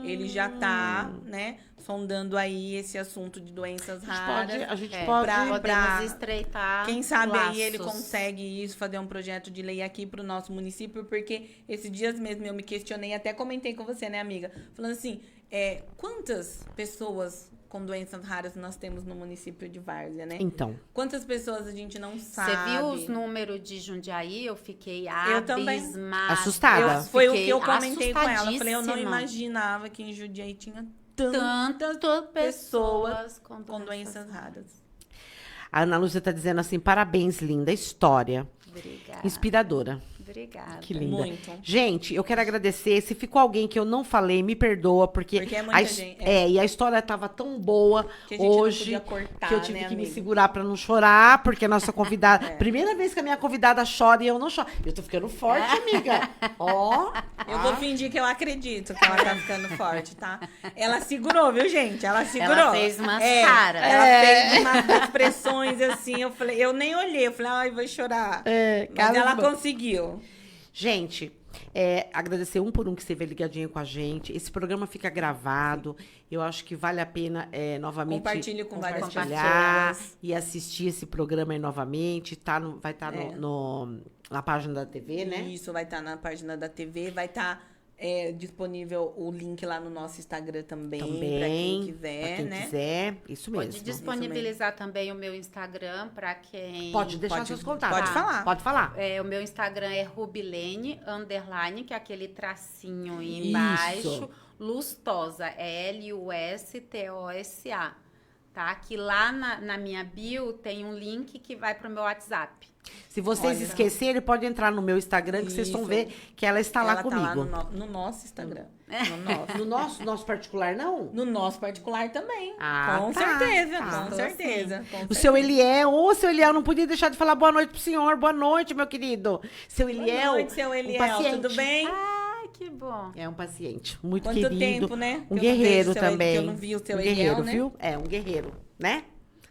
[SPEAKER 3] Ele já tá, né, sondando aí esse assunto de doenças raras.
[SPEAKER 2] A gente
[SPEAKER 4] É,
[SPEAKER 2] pode...
[SPEAKER 4] podemos
[SPEAKER 3] pra-
[SPEAKER 4] estreitar.
[SPEAKER 3] Quem sabe
[SPEAKER 4] laços.
[SPEAKER 3] aí ele consegue isso, fazer um projeto de lei aqui pro nosso município, porque esses dias mesmo eu me questionei, até comentei com você, né, amiga? Falando assim, quantas pessoas com doenças raras nós temos no município de Várzea, né?
[SPEAKER 2] Então.
[SPEAKER 3] Quantas pessoas a gente não sabe?
[SPEAKER 4] Você viu os números de Jundiaí? Eu fiquei
[SPEAKER 3] Eu também.
[SPEAKER 4] abismada.
[SPEAKER 2] Assustada.
[SPEAKER 3] Foi o que eu comentei com ela. Eu falei, eu não
[SPEAKER 4] assustadíssima.
[SPEAKER 3] imaginava que em Jundiaí tinha
[SPEAKER 4] Tantas pessoas
[SPEAKER 3] com doenças raras.
[SPEAKER 2] A Ana Lúcia tá dizendo assim, parabéns, linda história.
[SPEAKER 4] Obrigada.
[SPEAKER 2] Inspiradora.
[SPEAKER 4] Obrigada.
[SPEAKER 2] Que linda.
[SPEAKER 3] Muito.
[SPEAKER 2] Gente, eu quero agradecer. Se ficou alguém que eu não falei, me perdoa, porque
[SPEAKER 3] Porque é muita gente,
[SPEAKER 2] e a história tava tão boa
[SPEAKER 3] Que a gente não
[SPEAKER 2] hoje
[SPEAKER 3] podia cortar,
[SPEAKER 2] que eu tive
[SPEAKER 3] né,
[SPEAKER 2] que me
[SPEAKER 3] amiga?
[SPEAKER 2] segurar pra não chorar, porque a nossa convidada, primeira vez que a minha convidada chora e eu não choro. Eu tô ficando forte, amiga. Ó.
[SPEAKER 3] Eu vou fingir que eu acredito que ela tá ficando forte, tá? Ela segurou, viu, gente? Ela segurou.
[SPEAKER 4] Ela fez umas caras.
[SPEAKER 3] Ela fez umas expressões assim. Eu falei, eu nem olhei. Eu falei, ai, vou chorar. Mas
[SPEAKER 2] cara
[SPEAKER 3] ela
[SPEAKER 2] de-
[SPEAKER 3] conseguiu.
[SPEAKER 2] Gente, agradecer um por um que esteve ligadinho com a gente. Esse programa fica gravado. Eu acho que vale a pena novamente
[SPEAKER 3] Compartilhe com várias
[SPEAKER 2] compartilhar
[SPEAKER 3] pessoas.
[SPEAKER 2] e assistir esse programa aí novamente. Vai estar na página da TV, né?
[SPEAKER 3] Isso, vai estar na página da TV. Vai estar disponível o link lá no nosso Instagram também. Pra quem quiser,
[SPEAKER 2] pra quem
[SPEAKER 3] né?
[SPEAKER 2] quiser. Isso mesmo.
[SPEAKER 4] Pode disponibilizar também o meu Instagram para quem...
[SPEAKER 2] Pode deixar
[SPEAKER 3] Pode-
[SPEAKER 2] seus contatos.
[SPEAKER 3] pode falar.
[SPEAKER 2] Pode falar.
[SPEAKER 4] O meu Instagram é Rubilene, _, que é aquele tracinho
[SPEAKER 2] Isso.
[SPEAKER 4] embaixo. Lustosa, é Lustosa, tá? Que lá na minha bio tem um link que vai pro meu WhatsApp.
[SPEAKER 2] Se vocês
[SPEAKER 3] Olha.
[SPEAKER 2] esquecerem, pode entrar no meu Instagram, que vocês vão
[SPEAKER 3] Isso.
[SPEAKER 2] ver que ela está lá
[SPEAKER 3] Ela
[SPEAKER 2] comigo.
[SPEAKER 3] tá lá no nosso Instagram. No nosso.
[SPEAKER 2] No nosso particular, não?
[SPEAKER 3] No nosso particular também.
[SPEAKER 2] Ah,
[SPEAKER 3] com
[SPEAKER 2] tá,
[SPEAKER 3] certeza,
[SPEAKER 2] tá.
[SPEAKER 3] com certeza.
[SPEAKER 2] O seu Eliel, seu Eliel, não podia deixar de falar boa noite pro senhor. Boa noite, meu querido. Seu Eliel.
[SPEAKER 3] Boa noite, seu Eliel.
[SPEAKER 2] paciente.
[SPEAKER 3] Tudo bem?
[SPEAKER 4] Ai, que bom.
[SPEAKER 2] É um paciente muito
[SPEAKER 3] Quanto
[SPEAKER 2] querido.
[SPEAKER 3] tempo, né?
[SPEAKER 2] Um
[SPEAKER 3] que eu não
[SPEAKER 2] guerreiro
[SPEAKER 3] vejo seu-
[SPEAKER 2] também.
[SPEAKER 3] que eu não vi o seu
[SPEAKER 2] um
[SPEAKER 3] Eliel,
[SPEAKER 2] guerreiro,
[SPEAKER 3] né?
[SPEAKER 2] viu? Um guerreiro, né?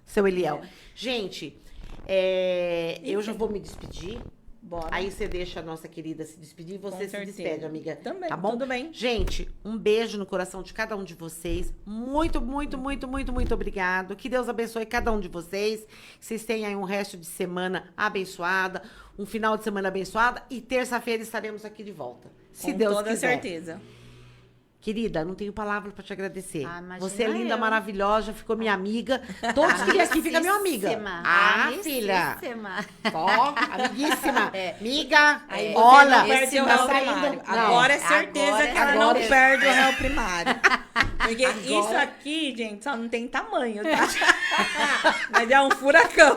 [SPEAKER 2] Seu Eliel. Gente, eu já vou me despedir.
[SPEAKER 3] Bora.
[SPEAKER 2] Aí você deixa a nossa querida se despedir e você
[SPEAKER 3] Com
[SPEAKER 2] se
[SPEAKER 3] certeza.
[SPEAKER 2] despede, amiga.
[SPEAKER 3] Também,
[SPEAKER 2] tá bom?
[SPEAKER 3] tudo bem.
[SPEAKER 2] Gente, um beijo no coração de cada um de vocês. Muito, muito, muito, muito, muito obrigado. Que Deus abençoe cada um de vocês. Que vocês tenham aí um resto de semana abençoada, um final de semana abençoada e terça-feira estaremos aqui de volta. Se
[SPEAKER 3] Com
[SPEAKER 2] Deus
[SPEAKER 3] toda
[SPEAKER 2] quiser.
[SPEAKER 3] certeza.
[SPEAKER 2] Querida, não tenho palavra pra te agradecer.
[SPEAKER 4] Ah, imagina
[SPEAKER 2] Você é linda,
[SPEAKER 4] eu.
[SPEAKER 2] maravilhosa, ficou minha amiga. Todos que vêm aqui ficam minha amiga.
[SPEAKER 4] Amicíssima,
[SPEAKER 2] Ah, filha.
[SPEAKER 4] amicíssima.
[SPEAKER 2] Ó, amiguíssima. Amiga,
[SPEAKER 3] Aí
[SPEAKER 2] olha,
[SPEAKER 3] você não perde o
[SPEAKER 2] tá
[SPEAKER 3] réu
[SPEAKER 2] saindo.
[SPEAKER 3] primário.
[SPEAKER 2] Não.
[SPEAKER 3] Agora é certeza
[SPEAKER 4] Agora
[SPEAKER 3] que ela
[SPEAKER 2] agora
[SPEAKER 3] não
[SPEAKER 2] é
[SPEAKER 3] perde o réu primário. Porque
[SPEAKER 2] Agora-
[SPEAKER 3] isso aqui, gente, só não tem tamanho, tá? Mas é um furacão.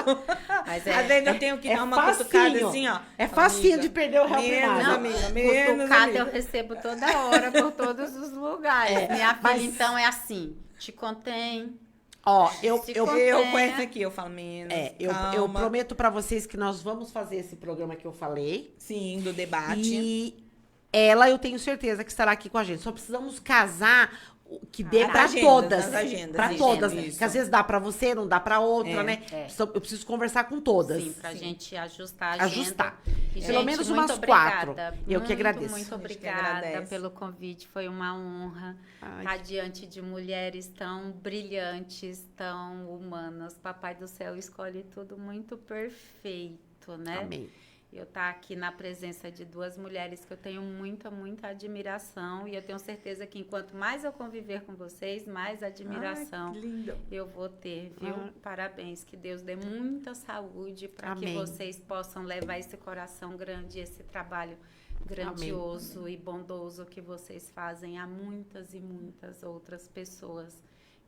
[SPEAKER 4] Mas
[SPEAKER 3] Às vezes eu tenho que dar uma cutucada assim, ó.
[SPEAKER 2] É facinho
[SPEAKER 3] Amiga,
[SPEAKER 2] de perder o réu
[SPEAKER 3] menos,
[SPEAKER 2] primário.
[SPEAKER 4] Não,
[SPEAKER 3] amiga, menos,
[SPEAKER 4] cutucada
[SPEAKER 3] amiga.
[SPEAKER 4] eu recebo toda hora, por todos os lugares. Minha filha,
[SPEAKER 2] mas-
[SPEAKER 4] então, é assim, te contém.
[SPEAKER 2] Ó, eu
[SPEAKER 3] Eu com essa aqui, eu falo menos.
[SPEAKER 2] eu
[SPEAKER 3] calma.
[SPEAKER 2] prometo pra vocês que nós vamos fazer esse programa que eu falei.
[SPEAKER 3] Sim, do debate.
[SPEAKER 2] E ela, eu tenho certeza que estará aqui com a gente. Só precisamos casar o que dê
[SPEAKER 3] As
[SPEAKER 2] pra
[SPEAKER 3] agendas,
[SPEAKER 2] todas.
[SPEAKER 3] as agendas,
[SPEAKER 2] Pra
[SPEAKER 3] isso,
[SPEAKER 2] todas.
[SPEAKER 3] isso.
[SPEAKER 2] Que às vezes dá pra você, não dá pra outra,
[SPEAKER 3] É,
[SPEAKER 2] né?
[SPEAKER 4] é.
[SPEAKER 2] Eu preciso conversar com todas.
[SPEAKER 4] Sim, pra gente ajustar a agenda.
[SPEAKER 2] Ajustar.
[SPEAKER 4] E,
[SPEAKER 2] Pelo
[SPEAKER 4] gente,
[SPEAKER 2] menos
[SPEAKER 4] muito
[SPEAKER 2] umas
[SPEAKER 4] obrigada.
[SPEAKER 2] 4. Eu que agradeço.
[SPEAKER 4] Muito
[SPEAKER 3] A gente que
[SPEAKER 4] obrigada
[SPEAKER 3] agradece.
[SPEAKER 4] pelo convite. Foi uma honra
[SPEAKER 2] Ai.
[SPEAKER 4] estar diante de mulheres tão brilhantes, tão humanas. Papai do céu escolhe tudo muito perfeito, né?
[SPEAKER 2] Amém.
[SPEAKER 4] Eu estar aqui na presença de duas mulheres que eu tenho muita, muita admiração. E eu tenho certeza que enquanto mais eu conviver com vocês, mais admiração
[SPEAKER 3] Ai, que lindo.
[SPEAKER 4] eu vou ter, viu?
[SPEAKER 2] Ah.
[SPEAKER 4] Parabéns. Que Deus dê muita saúde para que
[SPEAKER 2] Amém.
[SPEAKER 4] vocês possam levar esse coração grande, esse trabalho grandioso e bondoso que vocês fazem a muitas e muitas outras pessoas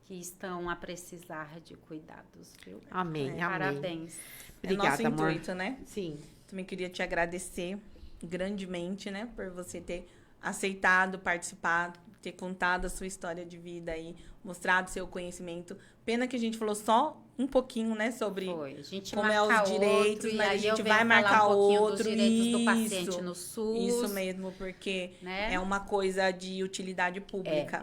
[SPEAKER 4] que estão a precisar de cuidados, viu?
[SPEAKER 2] Amém, amém.
[SPEAKER 4] Parabéns.
[SPEAKER 2] Obrigada,
[SPEAKER 3] é nosso
[SPEAKER 2] amor.
[SPEAKER 3] intuito, né?
[SPEAKER 2] Sim.
[SPEAKER 3] Também queria te agradecer grandemente, né? Por você ter aceitado participar, ter contado a sua história de vida aí, mostrado seu conhecimento. Pena que a gente falou só um pouquinho, né? Sobre
[SPEAKER 4] Foi. A gente
[SPEAKER 3] como é
[SPEAKER 4] marca
[SPEAKER 3] os direitos,
[SPEAKER 4] outro,
[SPEAKER 3] mas
[SPEAKER 4] e
[SPEAKER 3] a
[SPEAKER 4] aí
[SPEAKER 3] gente
[SPEAKER 4] eu
[SPEAKER 3] vai
[SPEAKER 4] venho
[SPEAKER 3] marcar
[SPEAKER 4] falar um pouquinho
[SPEAKER 3] outro.
[SPEAKER 4] dos direitos do
[SPEAKER 3] Isso.
[SPEAKER 4] paciente no SUS.
[SPEAKER 3] Isso mesmo, porque
[SPEAKER 4] Né?
[SPEAKER 3] é uma coisa de utilidade pública.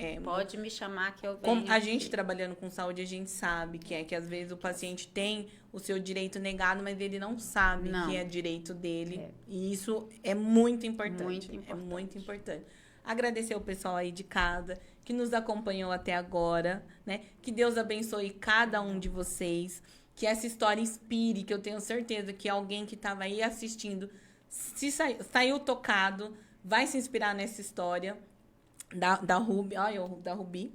[SPEAKER 3] É,
[SPEAKER 4] Pode me chamar que eu venho.
[SPEAKER 3] como a
[SPEAKER 4] aqui.
[SPEAKER 3] gente trabalhando com saúde, a gente sabe que às vezes o paciente tem o seu direito negado, mas ele não sabe
[SPEAKER 4] Não.
[SPEAKER 3] que é direito dele. E isso é muito importante.
[SPEAKER 4] Muito
[SPEAKER 3] É
[SPEAKER 4] importante.
[SPEAKER 3] muito importante. Agradecer o pessoal aí de casa que nos acompanhou até agora, né? Que Deus abençoe cada um de vocês. Que essa história inspire, que eu tenho certeza que alguém que estava aí assistindo saiu tocado, vai se inspirar nessa história. Da Ruby. Olha, o da Ruby.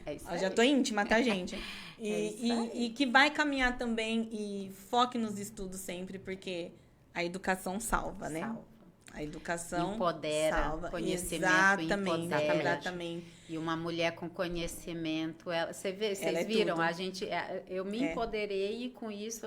[SPEAKER 4] É isso
[SPEAKER 3] Eu já
[SPEAKER 4] aí.
[SPEAKER 3] tô íntima, tá, gente?
[SPEAKER 4] isso aí.
[SPEAKER 3] E que vai caminhar também e foque nos estudos sempre, porque a educação salva, né?
[SPEAKER 4] Salva.
[SPEAKER 3] A educação
[SPEAKER 4] Empodera,
[SPEAKER 3] salva.
[SPEAKER 4] conhecimento
[SPEAKER 3] Exatamente,
[SPEAKER 4] empodera.
[SPEAKER 3] exatamente.
[SPEAKER 4] E uma mulher com conhecimento, vocês
[SPEAKER 3] Ela é
[SPEAKER 4] viram?
[SPEAKER 3] tudo.
[SPEAKER 4] Eu me empoderei e com isso,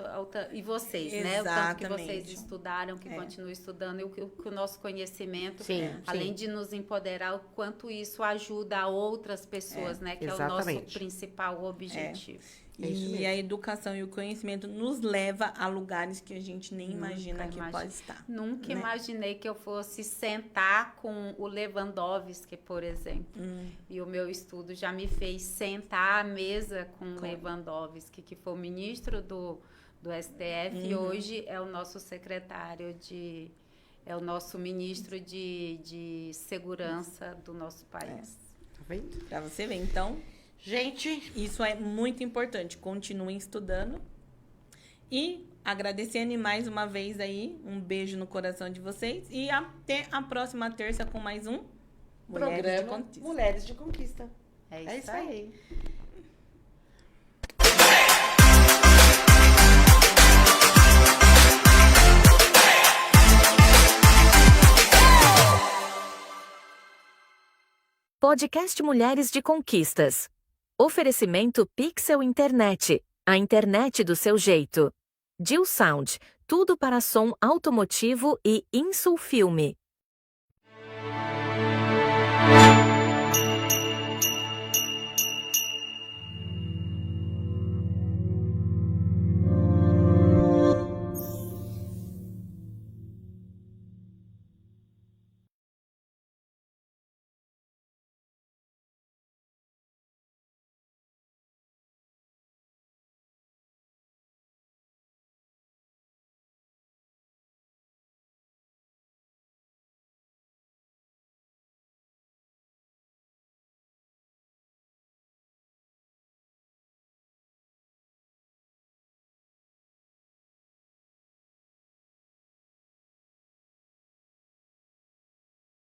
[SPEAKER 4] e vocês, né? O tanto que
[SPEAKER 3] Exatamente.
[SPEAKER 4] vocês estudaram, que continuam estudando, e o nosso conhecimento,
[SPEAKER 2] Sim,
[SPEAKER 4] além de nos empoderar, o quanto isso ajuda a outras pessoas, né? Que é o nosso
[SPEAKER 2] exatamente.
[SPEAKER 4] principal objetivo.
[SPEAKER 2] É isso
[SPEAKER 3] E
[SPEAKER 2] mesmo.
[SPEAKER 3] a educação e o conhecimento nos leva a lugares que a gente nem
[SPEAKER 4] Nunca
[SPEAKER 3] imagina que
[SPEAKER 4] imagi-
[SPEAKER 3] pode estar.
[SPEAKER 4] Nunca
[SPEAKER 3] né?
[SPEAKER 4] imaginei que eu fosse sentar com o Lewandowski, por exemplo. E o meu estudo já me fez sentar à mesa com o Lewandowski, que foi o ministro do STF e hoje é o nosso secretário é o nosso ministro de segurança do nosso país.
[SPEAKER 2] Tá vendo?
[SPEAKER 3] Pra você ver. Então,
[SPEAKER 2] Gente,
[SPEAKER 3] isso é muito importante. Continuem estudando. E agradecendo mais uma vez aí. Um beijo no coração de vocês. E até a próxima terça com mais um Mulheres de
[SPEAKER 2] programa
[SPEAKER 3] Conquista.
[SPEAKER 2] Mulheres de Conquista.
[SPEAKER 4] É
[SPEAKER 2] É isso aí.
[SPEAKER 1] Podcast Mulheres de Conquistas. Oferecimento Pixel Internet. A internet do seu jeito. Jill Sound. Tudo para som automotivo e Insul Filme.